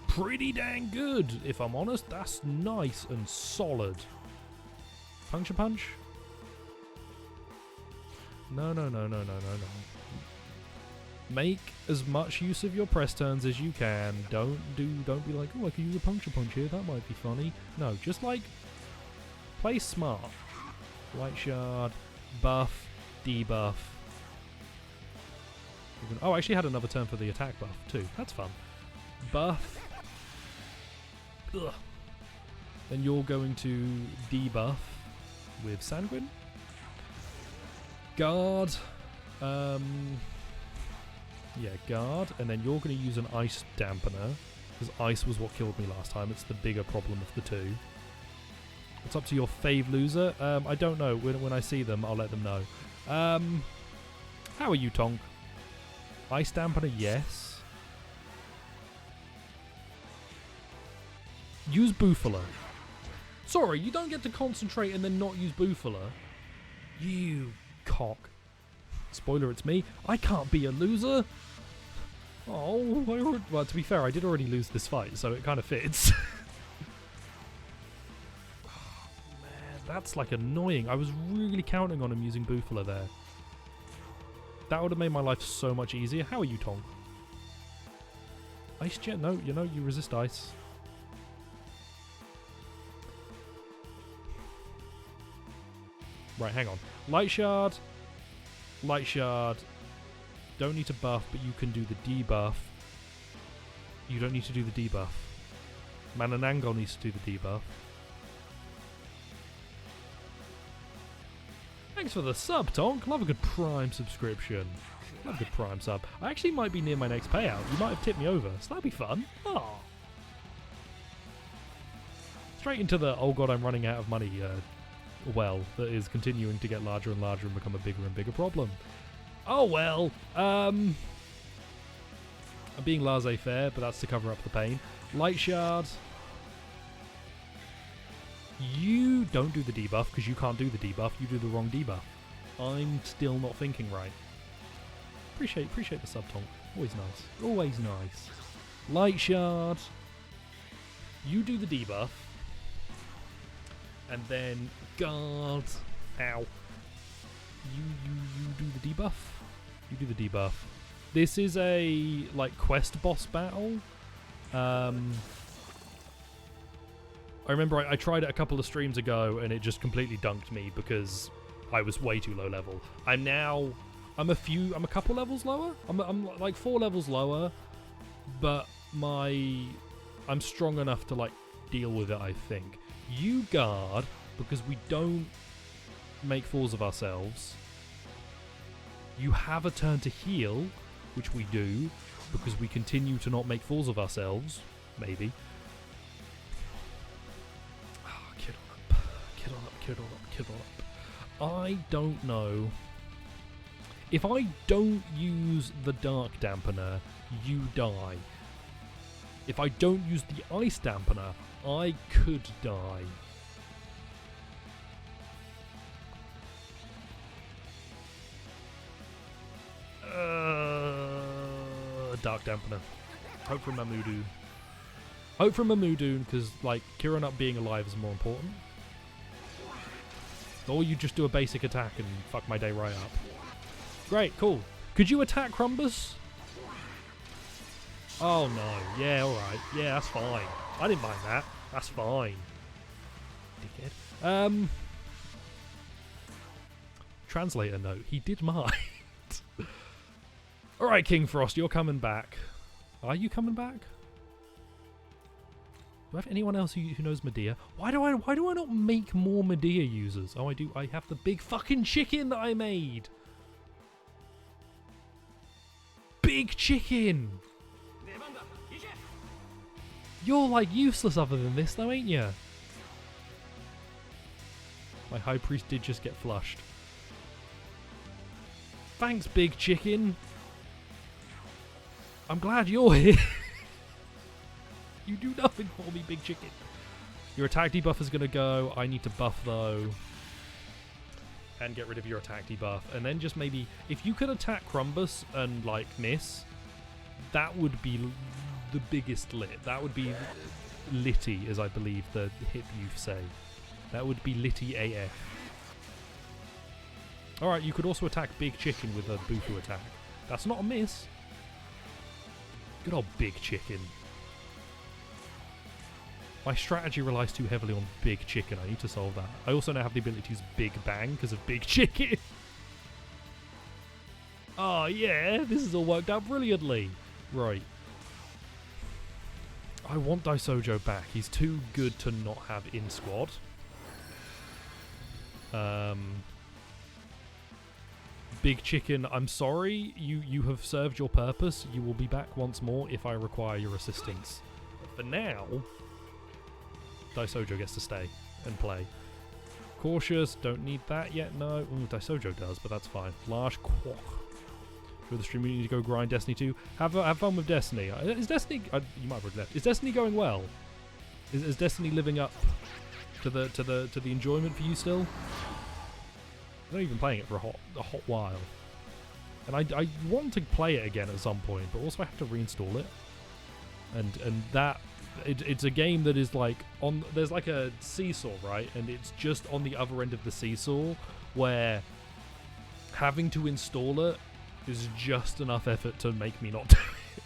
Pretty dang good, if I'm honest. That's nice and solid. Puncture Punch? No. Make as much use of your press turns as you can. Don't be like, oh, I can use a puncture punch here, that might be funny. No, just like play smart. Light shard, buff, debuff. Oh, I actually had another turn for the attack buff too. That's fun. Buff. Ugh. Then you're going to debuff with Sanguine. Guard. Yeah, guard, and then you're going to use an ice dampener, because ice was what killed me last time. It's the bigger problem of the two. It's up to your fave loser. I don't know. When I see them, I'll let them know. How are you, Tonk? Ice dampener, yes. Use Bufala. Sorry, you don't get to concentrate and then not use Bufala. You cock. Spoiler, it's me. I can't be a loser. Oh, well, to be fair, I did already lose this fight, so it kind of fits. Oh, man, that's like annoying. I was really counting on him using Bufala there. That would have made my life so much easier. How are you, Tonk? Ice Jet? No, you resist ice. Right, hang on. Light Shard. Light Shard. Don't need to buff, but you can do the debuff. You don't need to do the debuff. Mananangol needs to do the debuff. Thanks for the sub, Tonk. Love a good Prime subscription. Love a good Prime sub. I actually might be near my next payout. You might have tipped me over, so that'd be fun. Oh. Straight into the, oh god, I'm running out of money well that is continuing to get larger and larger and become a bigger and bigger problem. Oh well, I'm being laissez-faire, but that's to cover up the pain. Light Shard. You don't do the debuff because you can't do the debuff. You do the wrong debuff. I'm still not thinking right. Appreciate the sub, Tonk. Always nice. Always nice. Light Shard. You do the debuff. And then guard. Ow. You do the debuff. You do the debuff. This is a like quest boss battle. I remember I tried it a couple of streams ago and it just completely dunked me because I was way too low level. I'm a couple levels lower. I'm like 4 levels lower, but I'm strong enough to like deal with it, I think. You guard because we don't make fools of ourselves. You have a turn to heal, which we do because we continue to not make fools of ourselves, maybe. Kid on up. I don't know. If I don't use the dark dampener, you die. If I don't use the ice dampener, I could die. Dark dampener. Hope from Mamudu. Hope from Mamudu, because like Kieran up being alive is more important. Or you just do a basic attack and fuck my day right up. Great, cool. Could you attack Crumbus? Oh no. Yeah, alright. Yeah, that's fine. I didn't mind that. That's fine. Dickhead. Translator note. He did mind. Alright, King Frost, you're coming back. Are you coming back? Do I have anyone else who knows Medea? Why do I not make more Medea users? Oh, I do. I have the big fucking chicken that I made. Big chicken. You're like useless other than this though, ain't ya? My high priest did just get flushed. Thanks, big chicken. I'm glad you're here. You do nothing for me, big chicken. Your attack debuff is going to go. I need to buff, though. And get rid of your attack debuff. And then just maybe... If you could attack Crumbus and, like, miss, that would be the biggest lit. That would be litty, as I believe the hip youth say. That would be litty AF. Alright, you could also attack Big Chicken with a Bufu attack. That's not a miss. Good old Big Chicken. My strategy relies too heavily on Big Chicken. I need to solve that. I also now have the ability to use Big Bang because of Big Chicken. Oh yeah, this has all worked out brilliantly. Right. I want Daisojo back. He's too good to not have in squad. Big Chicken, I'm sorry. You have served your purpose. You will be back once more if I require your assistance. But for now... Daisojo gets to stay and play. Cautious, don't need that yet, no. Ooh, Daisojo does, but that's fine. Large Quack. For the stream, you need to go grind Destiny 2. Have fun with Destiny. Is Destiny... you might have already left. Is Destiny going well? Is Destiny living up to the enjoyment for you still? I'm not even playing it for a hot while. And I want to play it again at some point, but also I have to reinstall it. And that... It's a game that is like on. There's like a seesaw, right? And it's just on the other end of the seesaw where having to install it is just enough effort to make me not do it.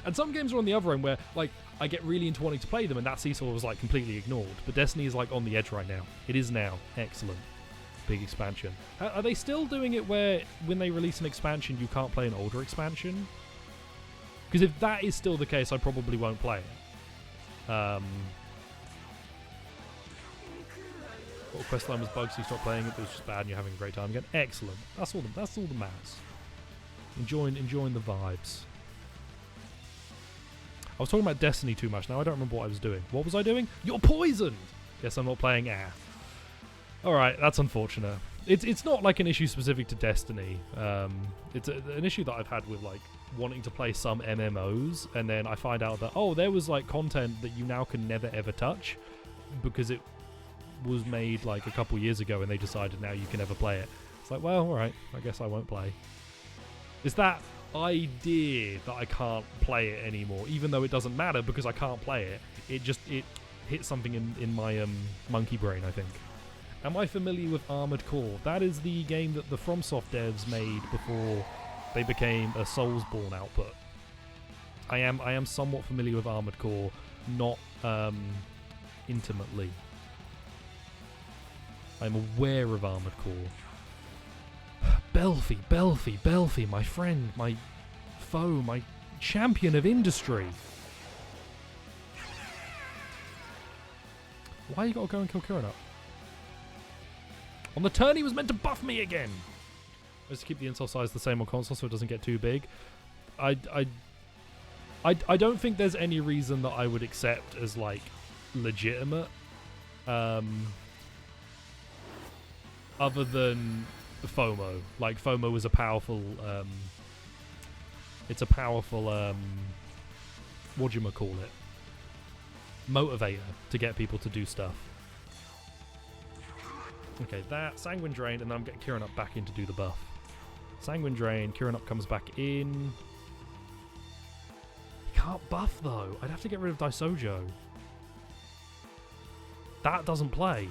And some games are on the other end where like I get really into wanting to play them and that seesaw was like completely ignored. But Destiny is like on the edge right now. It is now. Excellent. Big expansion. Are they still doing it where when they release an expansion you can't play an older expansion? Because if that is still the case, I probably won't play it. Well, questline was bugged, so you stopped playing it, but it was just bad and you're having a great time again. Excellent. That's all the matters. Enjoying the vibes. I was talking about Destiny too much now. I don't remember what I was doing. What was I doing? You're poisoned! Guess I'm not playing air. Alright, that's unfortunate. It's not like an issue specific to Destiny. It's an issue that I've had with like wanting to play some MMOs, and then I find out that, oh, there was like content that you now can never ever touch because it was made like a couple years ago and they decided now you can never play it. It's like, well, alright, I guess I won't play. It's that idea that I can't play it anymore, even though it doesn't matter because I can't play it. It hits something in my monkey brain, I think. Am I familiar with Armored Core? That is the game that the FromSoft devs made before they became a Soulsborne output. I am somewhat familiar with Armored Core, not intimately. I'm aware of Armored Core. Belfie, my friend, my foe, my champion of industry. Why you gotta go and kill Kirin up? On the turn he was meant to buff me again! Let's keep the install size the same on console so it doesn't get too big. I don't think there's any reason that I would accept as like legitimate other than FOMO. Like FOMO is a powerful it's a powerful whatchamacallit? motivator to get people to do stuff. Okay, that Sanguine Drain, and then I'm getting Kieran Up back in to do the buff. Sanguine Drain, Kieran Up comes back in. He can't buff though. I'd have to get rid of Daisojo. That doesn't play.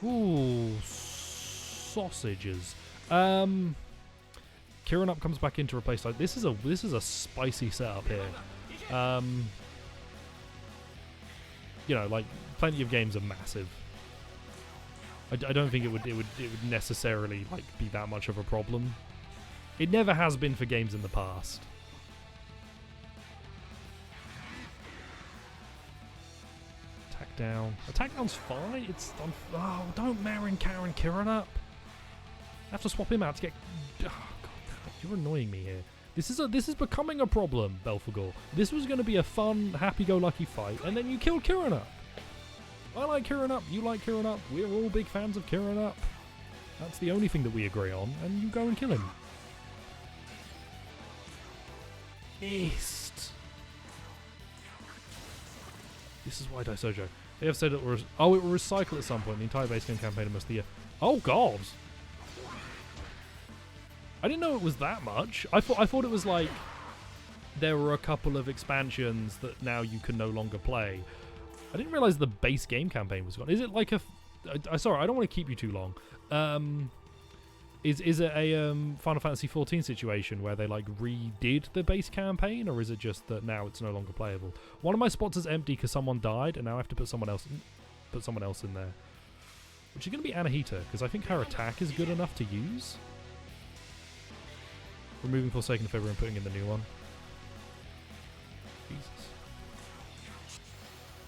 Ooh, sausages. Kieran Up comes back in to replace. Like this is a spicy setup here. You know, like plenty of games are massive. I don't think it would necessarily like be that much of a problem. It never has been for games in the past. Attack down. Attack down's fine. It's oh, don't Marin Karen Kieran Up. I have to swap him out to get. Oh, God, you're annoying me here. This is becoming a problem, Belphegor. This was going to be a fun, happy-go-lucky fight, and then you killed Kieran Up. I like Kieran Up, you like Kieran Up, we're all big fans of Kieran Up. That's the only thing that we agree on, and you go and kill him. Missed. This is why Daisojo. They have said it will it will recycle at some point. The entire base game campaign must be oh god! I didn't know it was that much. I thought it was like there were a couple of expansions that now you can no longer play. I didn't realize the base game campaign was gone. Is it like a... sorry, I don't want to keep you too long. Is it a Final Fantasy XIV situation where they like redid the base campaign, or is it just that now it's no longer playable? One of my spots is empty because someone died, and now I have to put someone else in there. Which is going to be Anahita, because I think her attack is good enough to use. Removing Forsaken Fibber and putting in the new one. Jesus.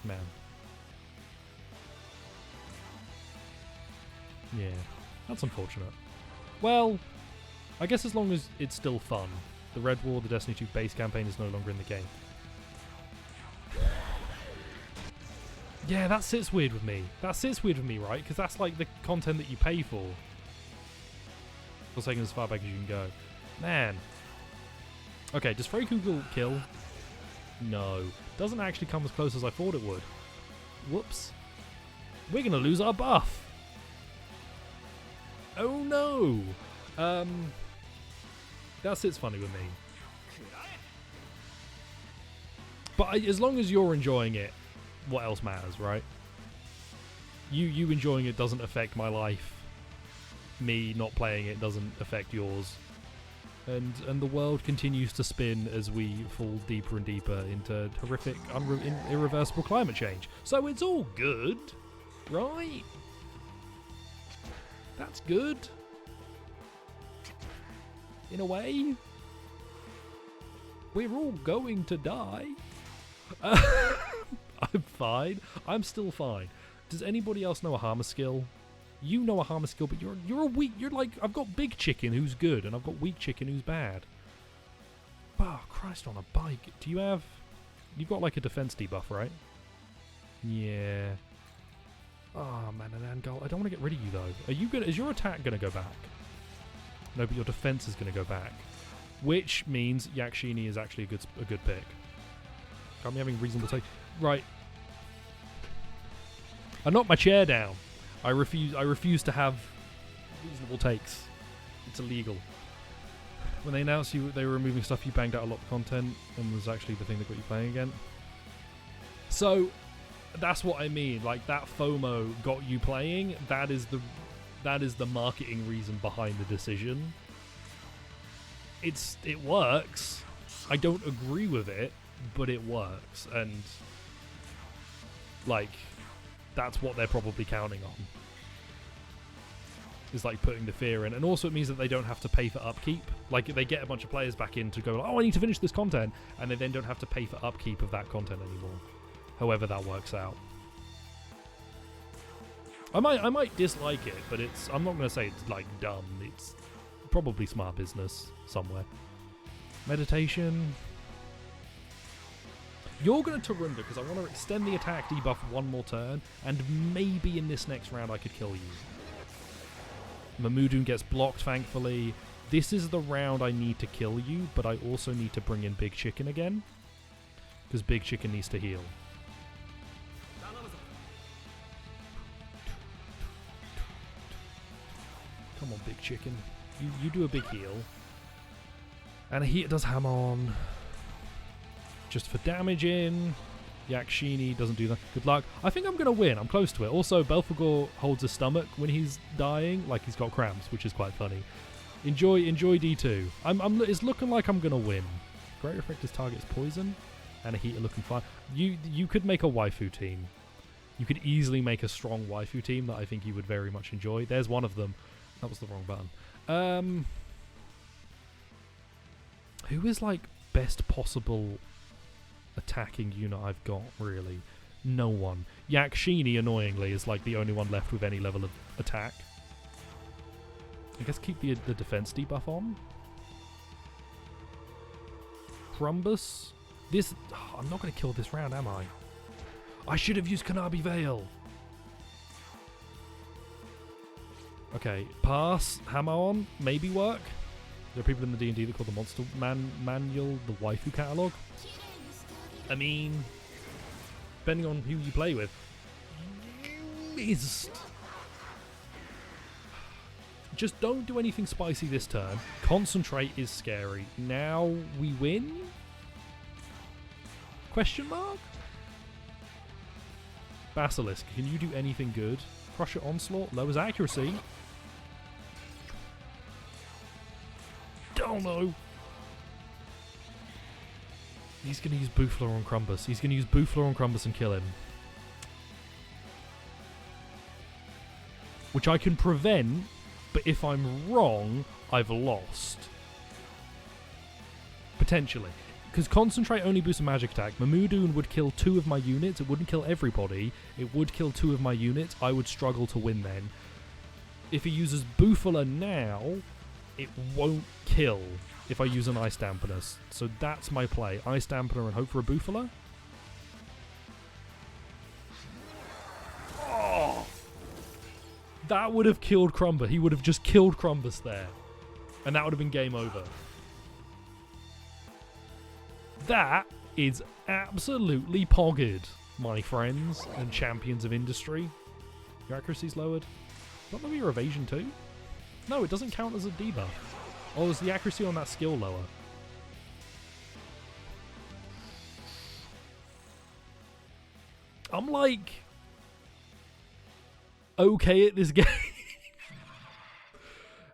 Man. Yeah, that's unfortunate. Well, I guess as long as it's still fun. The Red War, the Destiny 2 base campaign is no longer in the game. Yeah, that sits weird with me. That sits weird with me, right? Because that's like the content that you pay for. Forsaken as far back as you can go. Man. Okay, does Freykugel kill? No. Doesn't actually come as close as I thought it would. Whoops. We're going to lose our buff. Oh no. That sits funny with me. But as long as you're enjoying it, what else matters, right? You enjoying it doesn't affect my life. Me not playing it doesn't affect yours. And the world continues to spin as we fall deeper and deeper into horrific, irreversible climate change. So it's all good, right? That's good. In a way. We're all going to die. I'm fine. I'm still fine. Does anybody else know a Harmer skill? You know a Harmer skill, but you're a weak... You're like... I've got Big Chicken who's good, and I've got Weak Chicken who's bad. Oh, Christ on a bike. Do you have... You've got like a defense debuff, right? Yeah. Oh, man, and Angol. I don't want to get rid of you, though. Are you good? Is your attack going to go back? No, but your defense is going to go back. Which means Yakshini is actually a good pick. I'm having reasonable take. Right. I knocked my chair down. I refuse to have reasonable takes. It's illegal. When they announced they were removing stuff, you banged out a lot of content and was actually the thing that got you playing again. So that's what I mean. Like that FOMO got you playing. That is the marketing reason behind the decision. It works. I don't agree with it, but it works, and like that's what they're probably counting on. Is like putting the fear in, and also it means that they don't have to pay for upkeep. Like they get a bunch of players back in to go, oh, I need to finish this content, and they then don't have to pay for upkeep of that content anymore. However that works out. I might dislike it, but I'm not going to say it's like dumb. It's probably smart business somewhere. Meditation. You're going to Tarunda because I want to extend the attack debuff one more turn, and maybe in this next round I could kill you. Mamudun gets blocked, thankfully. This is the round I need to kill you, but I also need to bring in Big Chicken again. Because Big Chicken needs to heal. Come on, Big Chicken. You do a big heal. And he does hammer on. Just for damaging. Yakshini doesn't do that. Good luck. I think I'm going to win. I'm close to it. Also, Belphegor holds his stomach when he's dying. Like he's got cramps, which is quite funny. Enjoy D2. It's looking like I'm going to win. Great Refractor's target is poison. And a heater looking fine. You could make a waifu team. You could easily make a strong waifu team that I think you would very much enjoy. There's one of them. That was the wrong button. Who is like best possible attacking unit I've got, really? No one. Yakshini, annoyingly, is like the only one left with any level of attack. I guess keep the defense debuff on. Crumbus. This... Oh, I'm not going to kill this round, am I? I should have used Kanabi Veil. Okay, pass. Hammer on. Maybe work. There are people in the D&D that call the Monster Manual the waifu catalog. I mean, depending on who you play with. Missed. Just don't do anything spicy this turn. Concentrate is scary. Now we win? Question mark? Basilisk, can you do anything good? Crusher Onslaught, lowers accuracy. Oh no! He's going to use Bouffler on Crumbus. He's going to use Bouffler on Crumbus and kill him. Which I can prevent, but if I'm wrong, I've lost. Potentially. Because Concentrate only boosts a magic attack. Mamudoon would kill 2 of my units. It wouldn't kill everybody. It would kill 2 of my units. I would struggle to win then. If he uses Bouffler now, it won't kill if I use an Ice Dampener. So that's my play. Ice Dampener and hope for a Bouffler. Oh! That would have killed Crumber. He would have just killed Crumbus there. And that would have been game over. That is absolutely pogged, my friends and champions of industry. Your accuracy's lowered. Don't know your evasion too? No, it doesn't count as a debuff. Oh, is the accuracy on that skill lower? I'm like... okay at this game.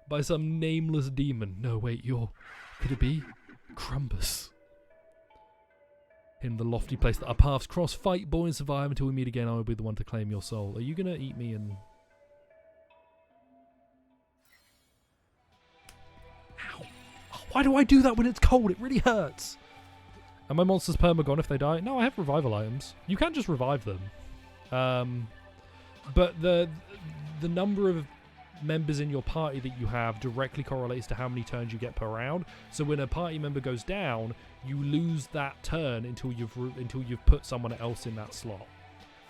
By some nameless demon. No, wait, you're... could it be? Crumbus. In the lofty place that our paths cross. Fight, boy, and survive until we meet again. I will be the one to claim your soul. Are you going to eat me and... ow. Oh, why do I do that when it's cold? It really hurts. And my monsters perma gone if they die? No, I have revival items. You can just revive them. But the number of members in your party that you have directly correlates to how many turns you get per round. So when a party member goes down, you lose that turn until you've put someone else in that slot.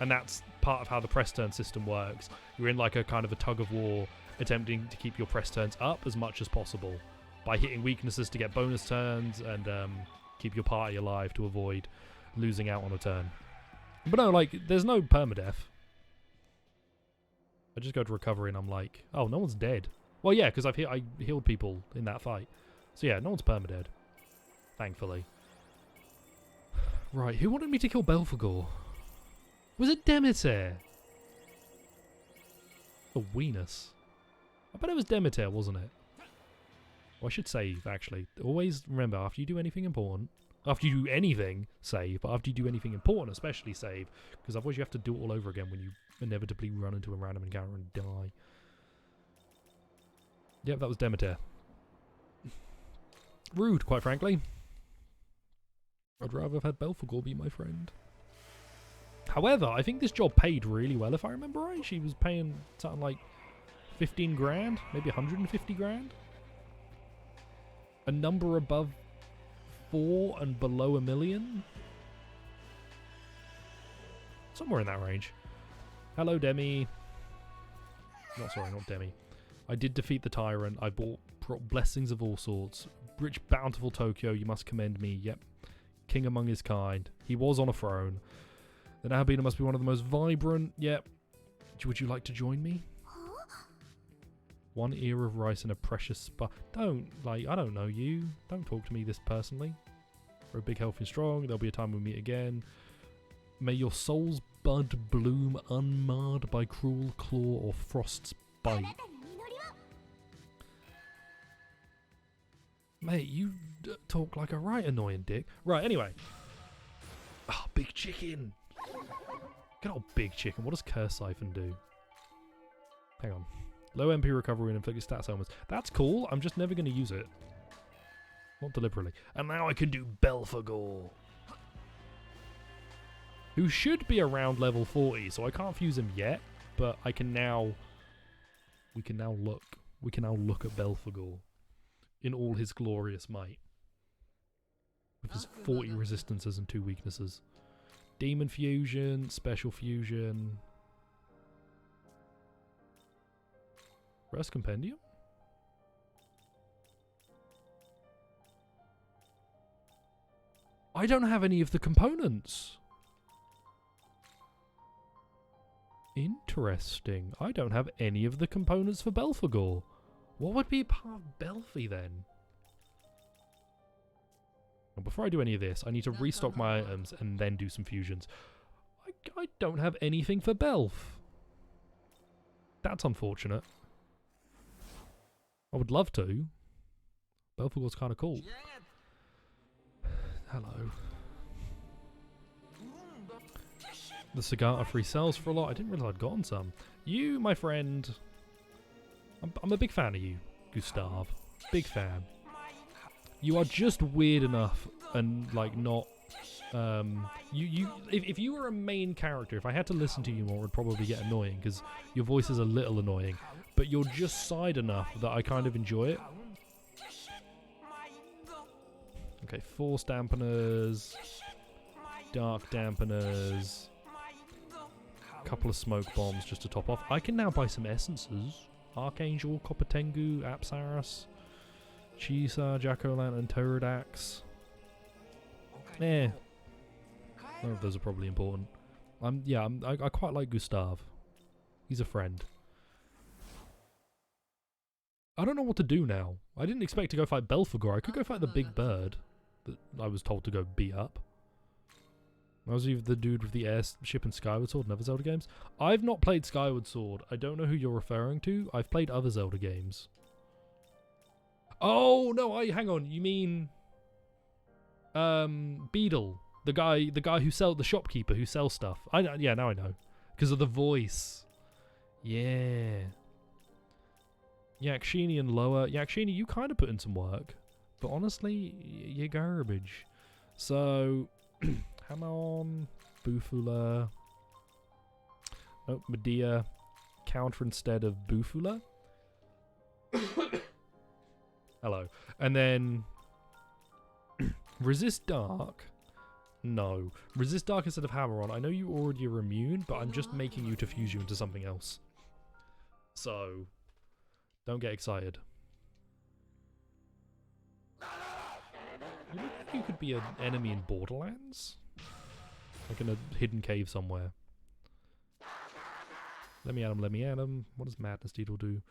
And that's part of how the press turn system works. You're in like a kind of a tug of war, attempting to keep your press turns up as much as possible by hitting weaknesses to get bonus turns and keep your party alive to avoid losing out on a turn. But no, like, there's no permadeath. I just go to recovery and I'm like, oh, no one's dead. Well, yeah, because I healed people in that fight. So yeah, no one's permadead. Thankfully. Right, who wanted me to kill Belphegor? Was it Demeter? Or Venus? I bet it was Demeter, wasn't it? Well, I should save, actually. Always remember, after you do anything important, after you do anything, save. But after you do anything important, especially save. Because otherwise you have to do it all over again when you inevitably run into a random encounter and die. Yep, that was Demeter. Rude, quite frankly. I'd rather have had Belphegor be my friend. However, I think this job paid really well, if I remember right. She was paying something like 15 grand, maybe 150 grand. A number above 4 and below 1 million. Somewhere in that range. Hello, Demi. Not Demi. I did defeat the tyrant. I brought blessings of all sorts. Rich, bountiful Tokyo, you must commend me. Yep. king among his kind. He was on a throne. Then Albina must be one of the most vibrant. Yep. Would you like to join me? One ear of rice and a precious Don't, like, I don't know you. Don't talk to me this personally. We're big, healthy, and strong. There'll be a time we'll meet again. May your soul's bud bloom unmarred by cruel claw or frost's bite. Mate, you talk like a right annoying dick. Right, anyway. Oh, big chicken. Good old big chicken. What does Curse Siphon do? Hang on. Low MP recovery and inflicted stats ailments. That's cool. I'm just never going to use it. Not deliberately. And now I can do Belphegor, who should be around level 40, so I can't fuse him yet, but I can now... We can now look at Belphegor in all his glorious might. With his 40 resistances and 2 weaknesses. Demon Fusion, Special Fusion... Rest Compendium? I don't have any of the components. Interesting. I don't have any of the components for Belphegor. What would be part of Belphi then? Well, before I do any of this, I need to restock my items and then do some fusions. I don't have anything for Belf. That's unfortunate. I would love to. Belphegor's kind of cool. Hello. The Sagata free sells for a lot. I didn't realise I'd gotten some. You, my friend... I'm a big fan of you, Gustav. Big fan. You are just weird enough and, like, not... if you were a main character, if I had to listen to you more, it would probably get annoying, because your voice is a little annoying. But you're just side enough that I kind of enjoy it. Okay, Force Dampeners, Dark Dampeners, a couple of Smoke Bombs just to top off. I can now buy some essences. Archangel, Copper Tengu, Apsaras, Chisa, Jack-O-Lantern, Pterodax. None of those are probably important. I quite like Gustav. He's a friend. I don't know what to do now. I didn't expect to go fight Belphegor. I could go fight the big bird that I was told to go beat up. I was either the dude with the airship and Skyward Sword in other Zelda games. I've not played Skyward Sword. I don't know who you're referring to. I've played other Zelda games. Oh no! Hang on. You mean Beedle, the guy who the shopkeeper who sells stuff. Yeah, now I know because of the voice. Yeah. Yakshini and Lower. Yakshini, you kind of put in some work, but honestly, you're garbage. So, Hamon, Bufula. Nope, Medea. Counter instead of Bufula. Hello. And then, Resist Dark. No. Resist Dark instead of Hammeron. I know you already are immune, but I'm just making you to fuse you into something else. So... don't get excited. You look like you could be an enemy in Borderlands? Like in a hidden cave somewhere. Let me at him. What does Madness Needle do?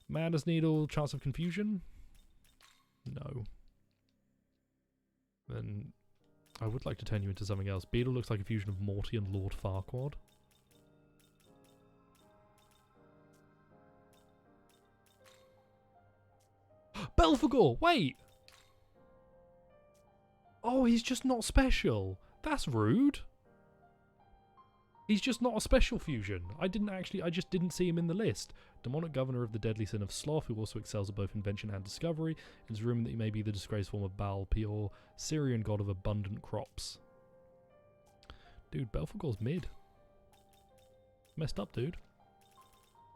Madness Needle, chance of confusion? No. Then I would like to turn you into something else. Beetle looks like a fusion of Morty and Lord Farquaad. Belphegor! Wait! Oh, he's just not special. That's rude. He's just not a special fusion. I just didn't see him in the list. Demonic Governor of the Deadly Sin of Sloth, who also excels at both invention and discovery. It's rumored that he may be the disgraced form of Baal Peor, Syrian god of abundant crops. Dude, Belphegor's mid. Messed up, dude.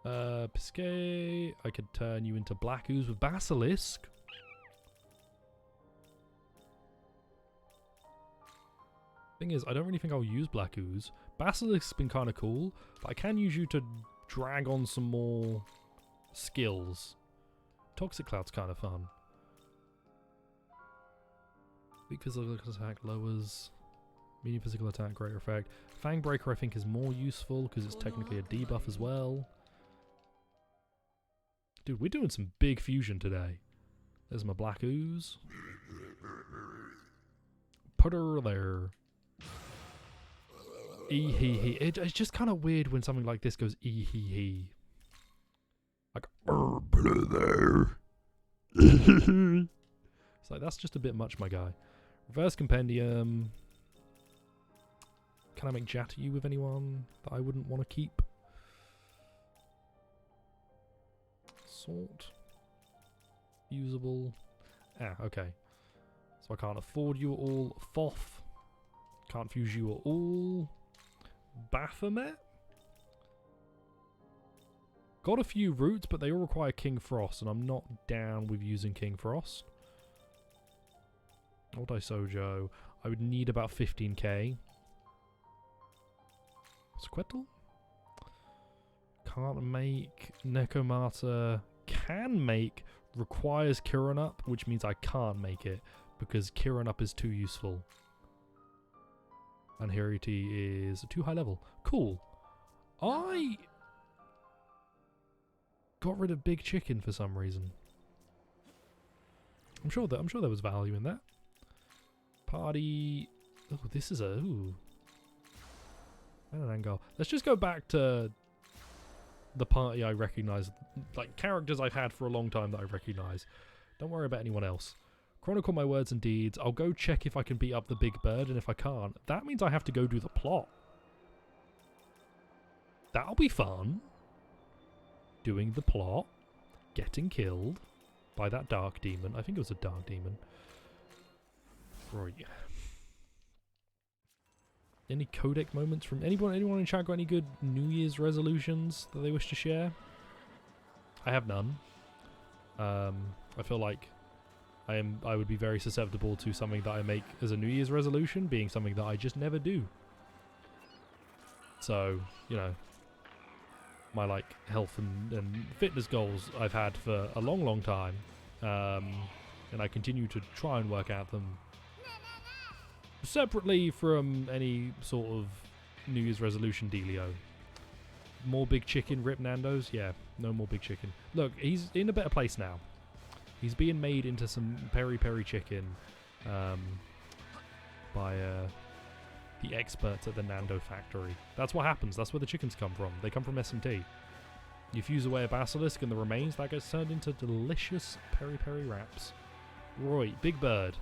Piscay. I could turn you into Black Ooze with Basilisk. Thing is, I don't really think I'll use Black Ooze. Basilisk's been kind of cool, but I can use you to drag on some more skills. Toxic Cloud's kind of fun. Weak physical attack lowers. Medium physical attack, greater effect. Fang Breaker I think is more useful because it's technically a debuff as well. Dude, we're doing some big fusion today. There's my black ooze. Put her there. E-hee-hee. It's just kind of weird when something like this goes e-hee-hee. Like, put her there. It's like, that's just a bit much, my guy. Reverse Compendium. Can I make Jatayu with anyone that I wouldn't want to keep? Sort. Usable. Ah, okay. So I can't afford you at all. Foth. Can't fuse you at all. Baphomet. Got a few roots, but they all require King Frost, and I'm not down with using King Frost. Oldai Sojo. I would need about 15k. Squirtle? Can't make. Nekomata can make. Requires Kiran Up, which means I can't make it because Kiran Up is too useful. And Hiriti is too high level. Cool. I got rid of Big Chicken for some reason. I'm sure there was value in that. Party. Oh, this is a ooh. And an angle. Let's just go back to the party I recognise, like characters I've had for a long time that I recognise. Don't worry about anyone else. Chronicle my words and deeds. I'll go check if I can beat up the big bird, and if I can't, that means I have to go do the plot. That'll be fun. Doing the plot, getting killed by that dark demon. I think it was a dark demon. Right. Any codec moments from anyone in chat got any good New Year's resolutions that they wish to share? I have none. I feel like I would be very susceptible to something that I make as a New Year's resolution being something that I just never do. So, you know, my like health and fitness goals I've had for a long time, and I continue to try and work out them separately from any sort of New Year's resolution dealio. More Big Chicken, rip Nando's? Yeah, no more Big Chicken. Look, he's in a better place now. He's being made into some peri-peri chicken by the experts at the Nando factory. That's what happens. That's where the chickens come from. They come from SMT. You fuse away a basilisk and the remains, that gets turned into delicious peri-peri wraps. Right, Big Bird.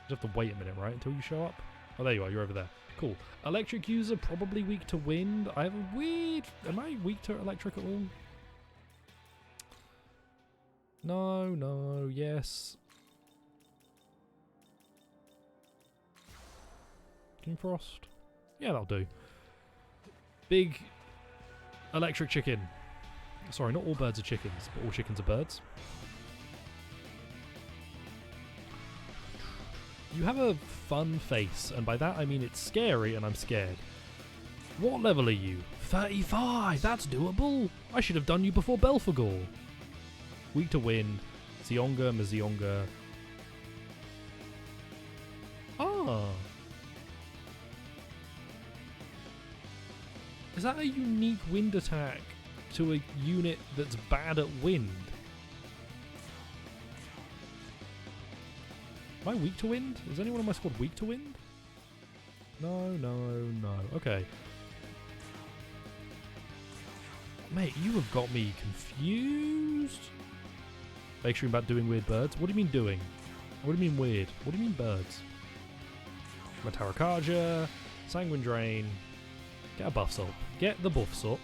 Just have to wait a minute, right, until you show up? Oh, there you are. You're over there. Cool. Electric user, probably weak to wind. I have a weird... Am I weak to electric at all? No, yes. King Frost? Yeah, that'll do. Big electric chicken. Sorry, not all birds are chickens, but all chickens are birds. You have a fun face, and by that I mean it's scary and I'm scared. What level are you? 35! That's doable! I should have done you before Belphegor. Weak to wind. Zionga, Mazionga. Ah! Is that a unique wind attack to a unit that's bad at wind? Am I weak to wind? Is anyone in my squad weak to wind? No. Okay. Mate, you have got me confused. Make sure about doing weird birds. What do you mean doing? What do you mean weird? What do you mean birds? Matarakaja, Sanguine Drain. Get a buffs up. Get the buffs up.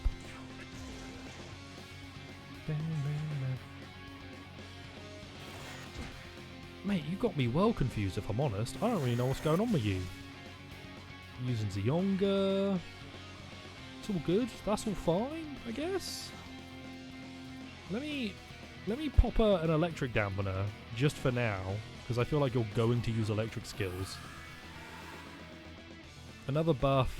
Mate, you got me well confused if I'm honest. I don't really know what's going on with you. Using Zionga. It's all good. That's all fine, I guess. Let me pop an electric dampener just for now, because I feel like you're going to use electric skills. Another buff.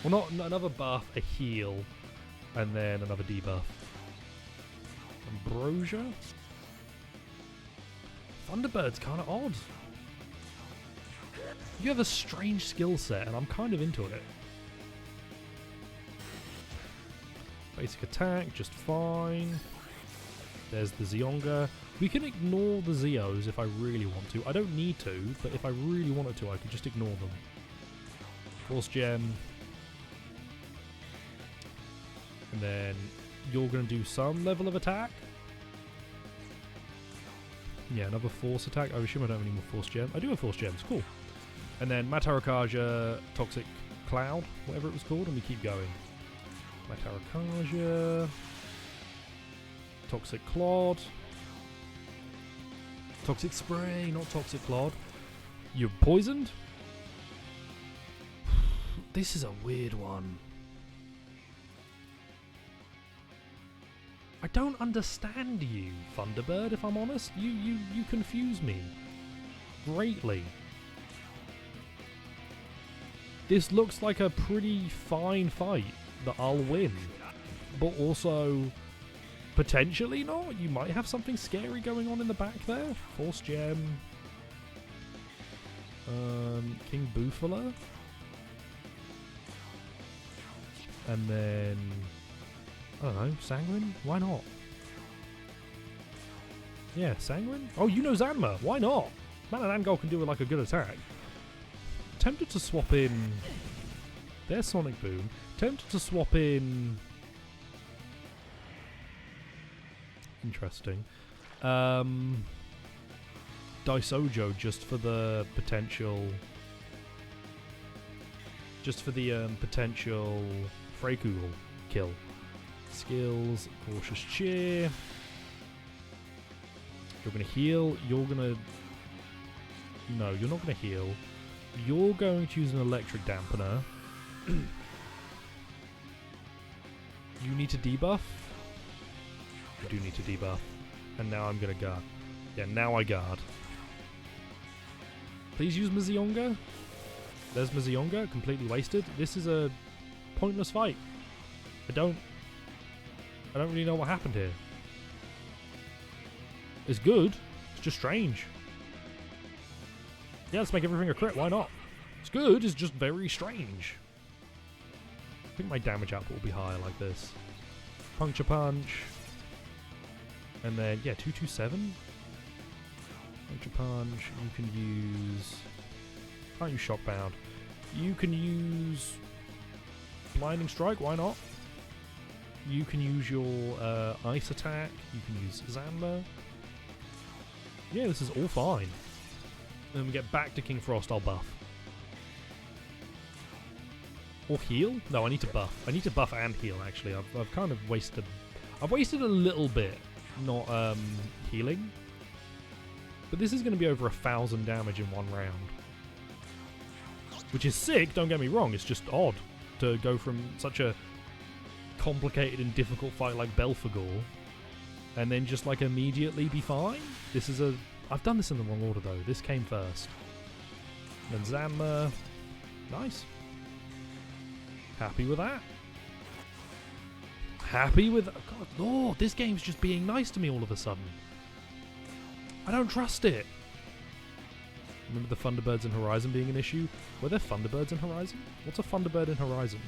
Well, not another buff, a heal, and then another debuff. Ambrosia. Thunderbird's kind of odd. You have a strange skill set, and I'm kind of into it. Basic attack, just fine. There's the Zionga. We can ignore the Zeos if I really want to. I don't need to, but if I really wanted to, I could just ignore them. Force Gem. And then you're going to do some level of attack. Yeah, another Force attack. I assume I don't have any more Force Gem. I do have Force Gems. Cool. And then Matarakaja, Toxic Cloud, whatever it was called, and we keep going. Matarakaja, Toxic Clod, Toxic Spray, not Toxic Clod. You're poisoned? This is a weird one. I don't understand you, Thunderbird, if I'm honest. You confuse me greatly. This looks like a pretty fine fight that I'll win, but also potentially not. You might have something scary going on in the back there. Force Gem. King Bufala. And then I don't know, Sanguine? Why not? Yeah, Sanguine? Oh, you know Zanma. Why not? Man and Angol can do it like a good attack. Tempted to swap in... There's Sonic Boom. Tempted to swap in... Interesting. Daisojo just for the potential... Just for the potential Freykugel kill. Skills, Cautious Cheer. You're going to heal. You're going to... No, you're not going to heal. You're going to use an Electric Dampener. You need to debuff. I do need to debuff. And now I'm going to guard. Yeah, now I guard. Please use Mizionga. There's Mizionga, completely wasted. This is a pointless fight. I don't really know what happened here. It's good. It's just strange. Yeah, let's make everything a crit. Why not? It's good. It's just very strange. I think my damage output will be higher like this. Puncture Punch. And then, yeah, 227. Puncture Punch. You can use... Can't use Shockbound. You can use... Blinding Strike. Why not? You can use your Ice Attack. You can use Zanma. Yeah, this is all fine. Then we get back to King Frost, I'll buff. Or heal? No, I need to buff. I need to buff and heal, actually. I've kind of wasted... I've wasted a little bit not healing. But this is going to be over 1,000 damage in one round. Which is sick, don't get me wrong. It's just odd to go from such a complicated and difficult fight like Belphegor and then just like immediately be fine. This is a... I've done this in the wrong order though. This came first. Then Zanma. Nice. Happy with that. Happy with... God lord, this game's just being nice to me all of a sudden. I don't trust it. Remember the Thunderbirds in Horizon being an issue? Were there Thunderbirds in Horizon? What's a Thunderbird in Horizon?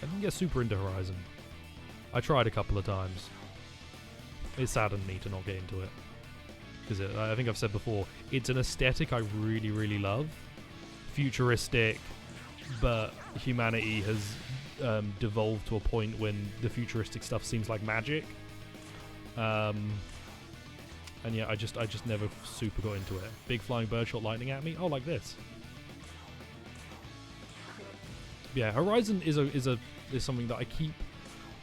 I didn't get super into Horizon. I tried a couple of times. It saddened me to not get into it. Because I think I've said before, it's an aesthetic I really, really love. Futuristic, but humanity has devolved to a point when the futuristic stuff seems like magic. And yeah, I just never super got into it. Big flying bird shot lightning at me. Oh, like this. Yeah, Horizon is something that I keep.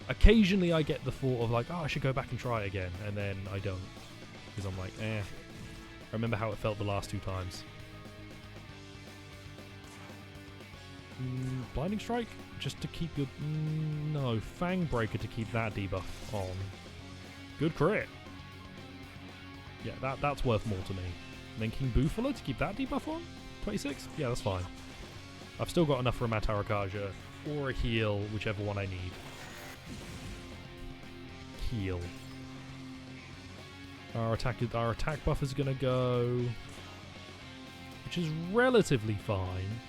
Occasionally, I get the thought of like, oh, I should go back and try it again, and then I don't, because I'm like, eh. I remember how it felt the last two times. Blinding Strike, just to keep your... no, Fang Breaker to keep that debuff on. Good crit. Yeah, that's worth more to me. And then King Bufala to keep that debuff on? 26? Yeah, that's fine. I've still got enough for a Matarakaja or a heal, whichever one I need. heal. Our attack buff is going to go, which is relatively fine.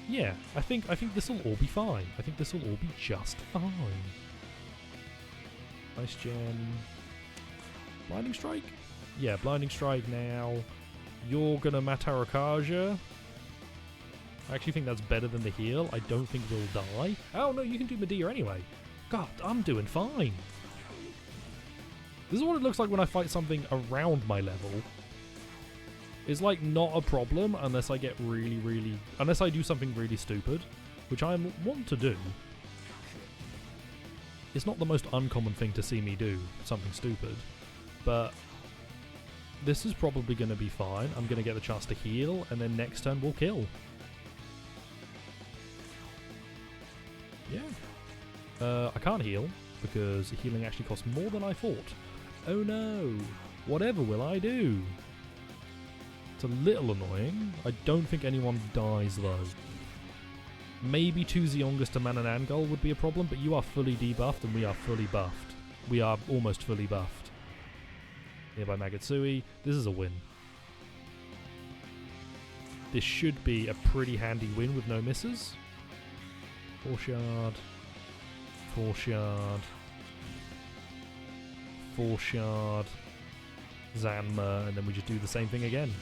Yeah, I think this will all be fine. I think this will all be just fine. Nice gem. Blinding Strike? Yeah, Blinding Strike now. You're gonna Matarakaja. I actually think that's better than the heal. I don't think we'll die. Oh no, you can do Medea anyway. God, I'm doing fine. This is what it looks like when I fight something around my level. It's like not a problem unless I get unless I do something really stupid, which I want to do. It's not the most uncommon thing to see me do, something stupid, but this is probably going to be fine. I'm going to get the chance to heal, and then next turn we'll kill. Yeah. I can't heal, because healing actually costs more than I thought. Oh no! Whatever will I do? It's a little annoying. I don't think anyone dies though. Maybe 2 Ziongas to Mananangul would be a problem, but you are fully debuffed and we are fully buffed. We are almost fully buffed. Nearby Magatsui. This is a win. This should be a pretty handy win with no misses. 4 shard. 4 shard. 4 shard. Zanma, and then we just do the same thing again.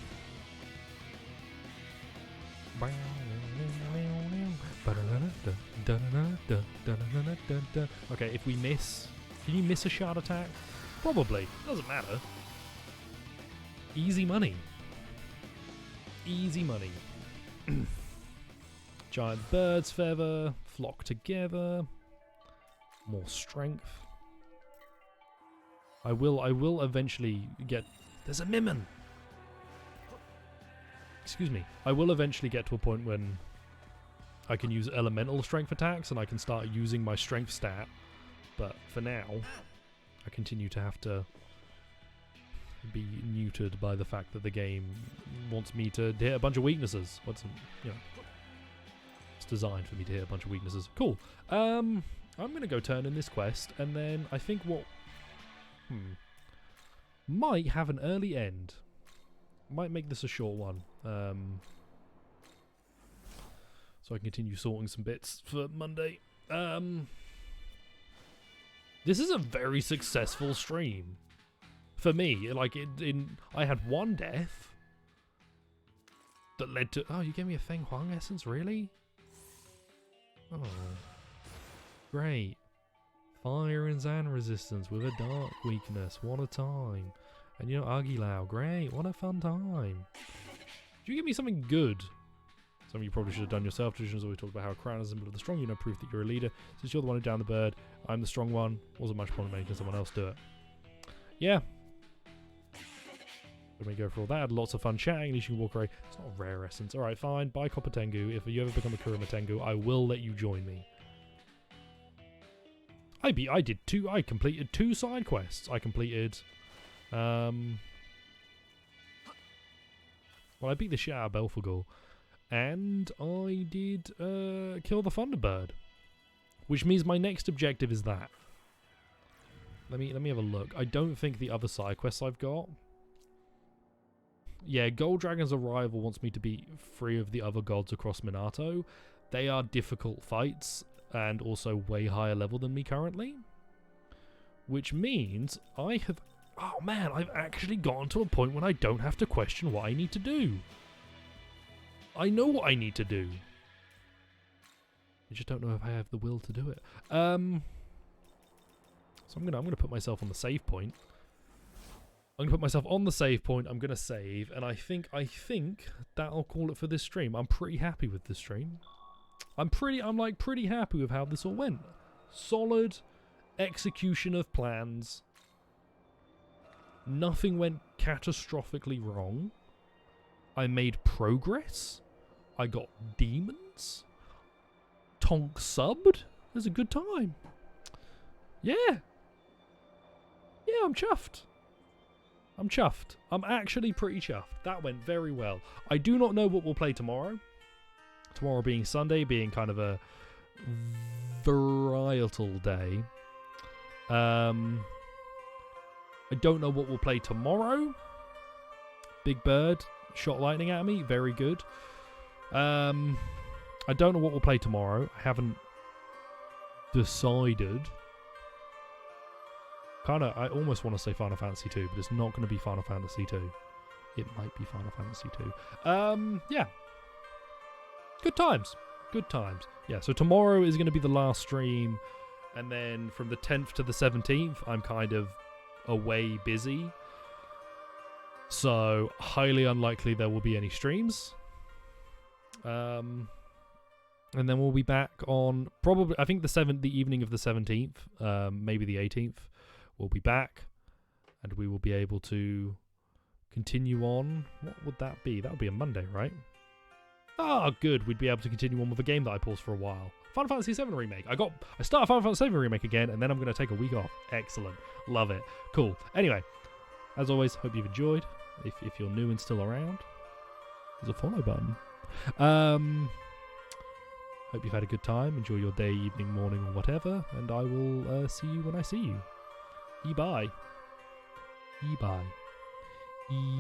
Okay, if we miss... Can you miss a shard attack? Probably. Doesn't matter. Easy money. Easy money. Giant bird's feather. Flock together. More strength. I will eventually get... There's a Mimon! Excuse me. I will eventually get to a point when I can use elemental strength attacks and I can start using my strength stat. But for now, I continue to have to be neutered by the fact that the game wants me to hit a bunch of weaknesses. It's designed for me to hit a bunch of weaknesses. Cool. I'm going to go turn in this quest, and then I think what... might have an early end. Might make this a short one. So I can continue sorting some bits for Monday. This is a very successful stream. For me, like, I had one death that led to... Oh, you gave me a Feng Huang essence? Really? Oh. Great. Fire and Zan resistance with a dark weakness. What a time. And Agilao. Great. What a fun time. Did you give me something good? Something you probably should have done yourself. Traditions always talk about how a crown is a symbol of the strong. Proof that you're a leader. Since you're the one who downed the bird, I'm the strong one. Wasn't much point in making someone else do it. Yeah. Let me go for all that. Had lots of fun chatting. At least you can walk away. It's not a rare essence. Alright, fine. Bye, Copper Tengu. If you ever become a Kurama Tengu, I will let you join me. I completed 2 side quests. I completed... well, I beat the shit out of Belphegor. And I did kill the Thunderbird. Which means my next objective is that. Let me have a look. I don't think the other side quests I've got... Yeah, Gold Dragon's Arrival wants me to be free of the other gods across Minato. They are difficult fights, and also way higher level than me currently. Which means I have... Oh man, I've actually gotten to a point when I don't have to question what I need to do. I know what I need to do. I just don't know if I have the will to do it. So I'm gonna put myself on the save point. I'm gonna put myself on the save point. I'm gonna save, and I think that'll call it for this stream. I'm pretty happy with this stream. I'm pretty happy with how this all went. Solid execution of plans. Nothing went catastrophically wrong. I made progress. I got demons. Tonk subbed. It was a good time. Yeah. Yeah, I'm chuffed. I'm chuffed. I'm actually pretty chuffed. That went very well. I do not know what we'll play tomorrow. Tomorrow being Sunday, being kind of a varietal day. I don't know what we'll play tomorrow. Big Bird shot lightning at me. Very good. I don't know what we'll play tomorrow. I haven't decided. I almost want to say Final Fantasy 2, but it's not going to be Final Fantasy 2. It might be Final Fantasy 2. Yeah. Good times. Good times. Yeah, so tomorrow is going to be the last stream, and then from the 10th to the 17th, I'm kind of away busy. So, highly unlikely there will be any streams. And then we'll be back on probably, I think the evening of the 17th, maybe the 18th, we'll be back, and we will be able to continue on. What would that be? That would be a Monday, right? Ah, good. We'd be able to continue on with a game that I paused for a while. Final Fantasy VII Remake. I start Final Fantasy VII Remake again, and then I'm going to take a week off. Excellent. Love it. Cool. Anyway, as always, hope you've enjoyed. If you're new and still around, there's a follow button. Hope you've had a good time. Enjoy your day, evening, morning, or whatever, and I will see you when I see you. E-bye. E-bye. E-bye.